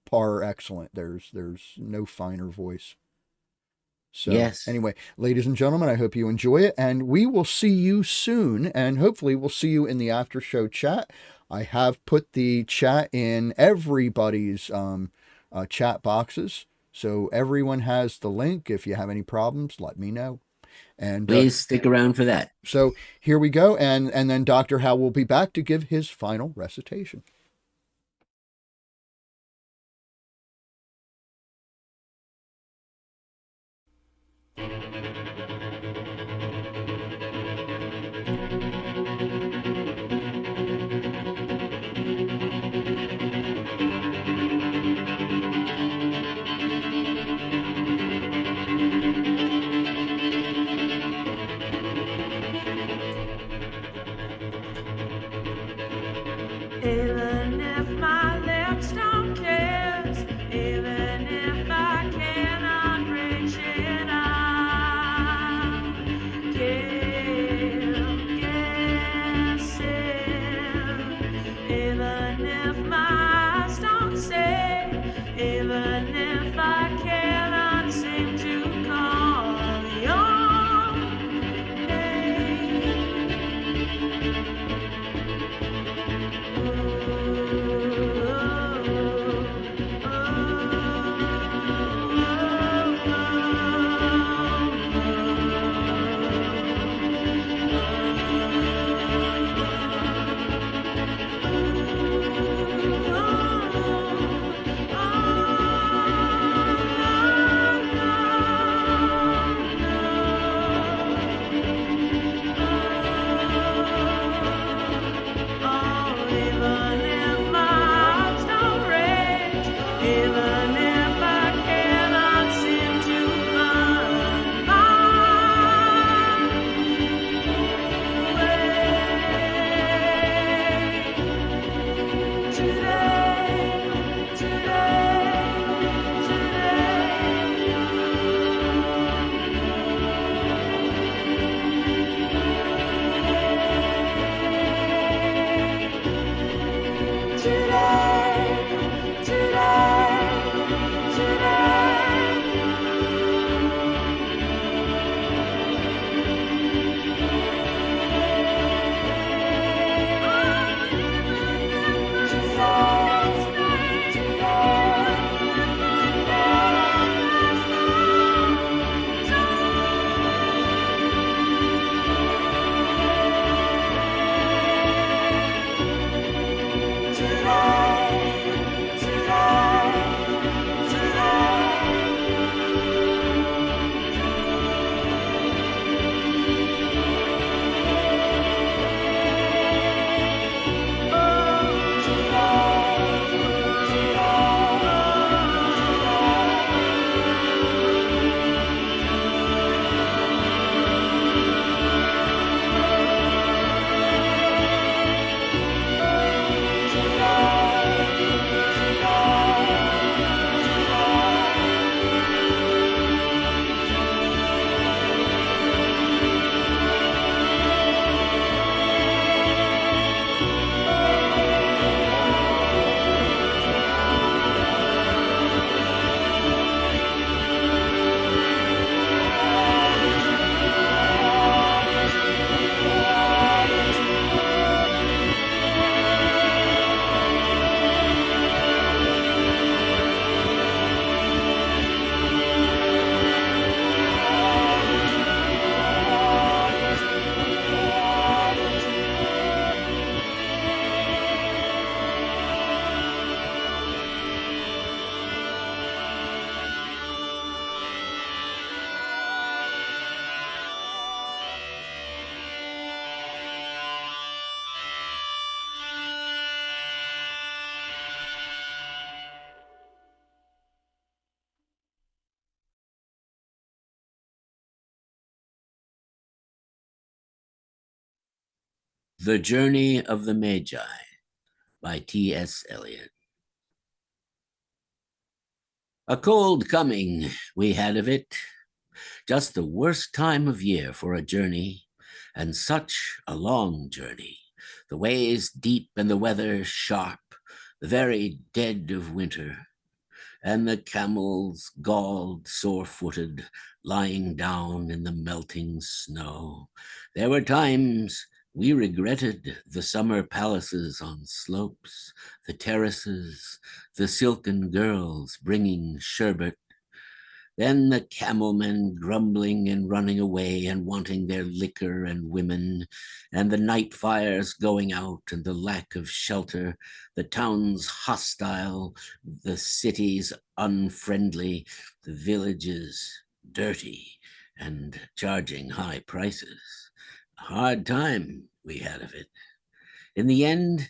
par excellent. There's no finer voice. So yes. Anyway, ladies and gentlemen, I hope you enjoy it, and we will see you soon, and hopefully we'll see you in the after show chat. I have put the chat in everybody's chat boxes, so everyone has the link. If you have any problems, let me know. And please stick around for that. So here we go, and then Dr. Hal will be back to give his final recitation. Even if my lips don't kiss, even if I cannot reach it out, keep guessing. Even if my eyes don't see, even if I cannot seem to call your name. The Journey of the Magi by T.S. Eliot. A cold coming we had of it, just the worst time of year for a journey, and such a long journey, the ways deep and the weather sharp, the very dead of winter, and the camels galled, sore-footed, lying down in the melting snow. There were times we regretted the summer palaces on slopes, the terraces, the silken girls bringing sherbet, then the camel-men grumbling and running away and wanting their liquor and women, and the night fires going out and the lack of shelter, the towns hostile, the cities unfriendly, the villages dirty and charging high prices. A hard time we had of it. In the end,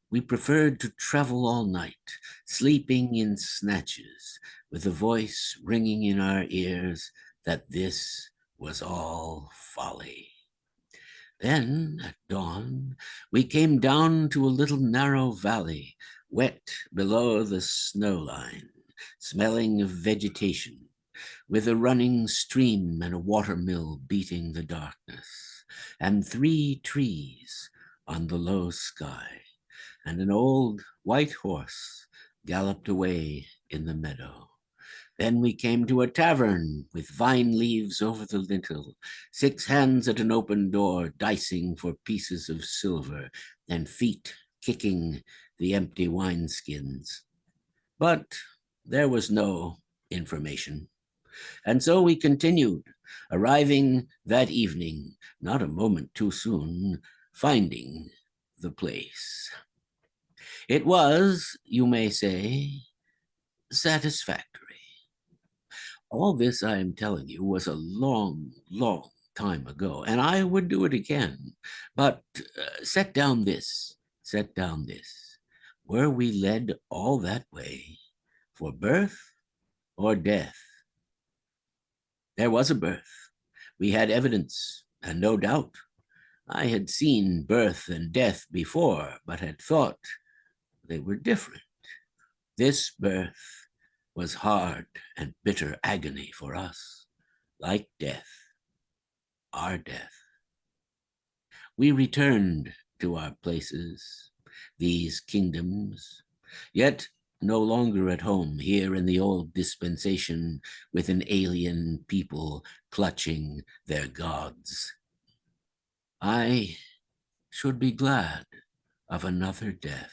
we preferred to travel all night, sleeping in snatches, with a voice ringing in our ears that this was all folly. Then, at dawn, we came down to a little narrow valley, wet below the snow line, smelling of vegetation, with a running stream and a watermill beating the darkness, and 3 trees on the low sky, and an old white horse galloped away in the meadow. Then we came to a tavern with vine leaves over the lintel, 6 hands at an open door dicing for pieces of silver, and feet kicking the empty wineskins. But there was no information. And so we continued, arriving that evening, not a moment too soon, finding the place. It was, you may say, satisfactory. All this I am telling you was a long, long time ago, and I would do it again. But set down this. Were we led all that way for birth or death? There was a birth. We had evidence, and no doubt. I had seen birth and death before, but had thought they were different. This birth was hard and bitter agony for us, like death, our death. We returned to our places, these kingdoms, yet no longer at home here in the old dispensation with an alien people clutching their gods. I should be glad of another death.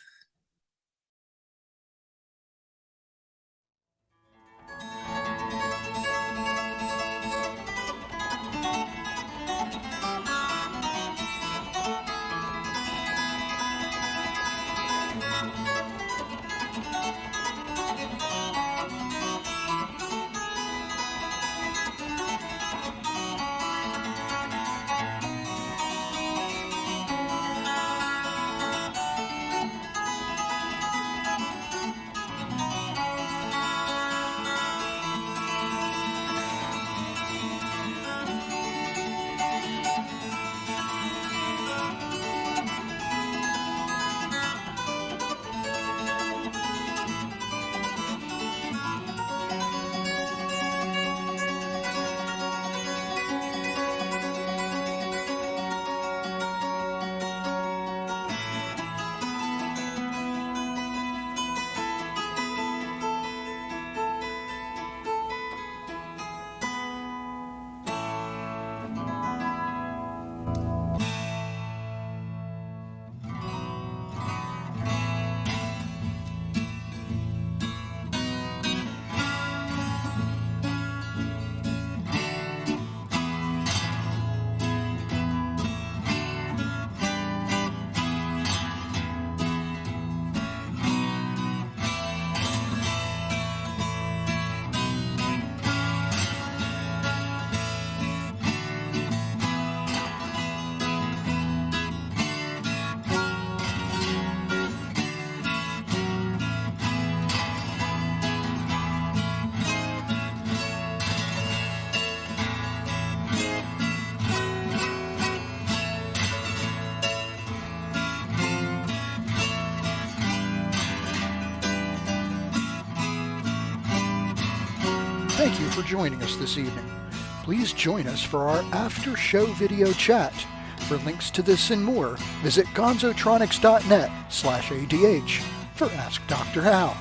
thank you for joining us this evening. Please join us for our after-show video chat. For links to this and more, visit gonzotronics.net/ADH for Ask Dr. Hal.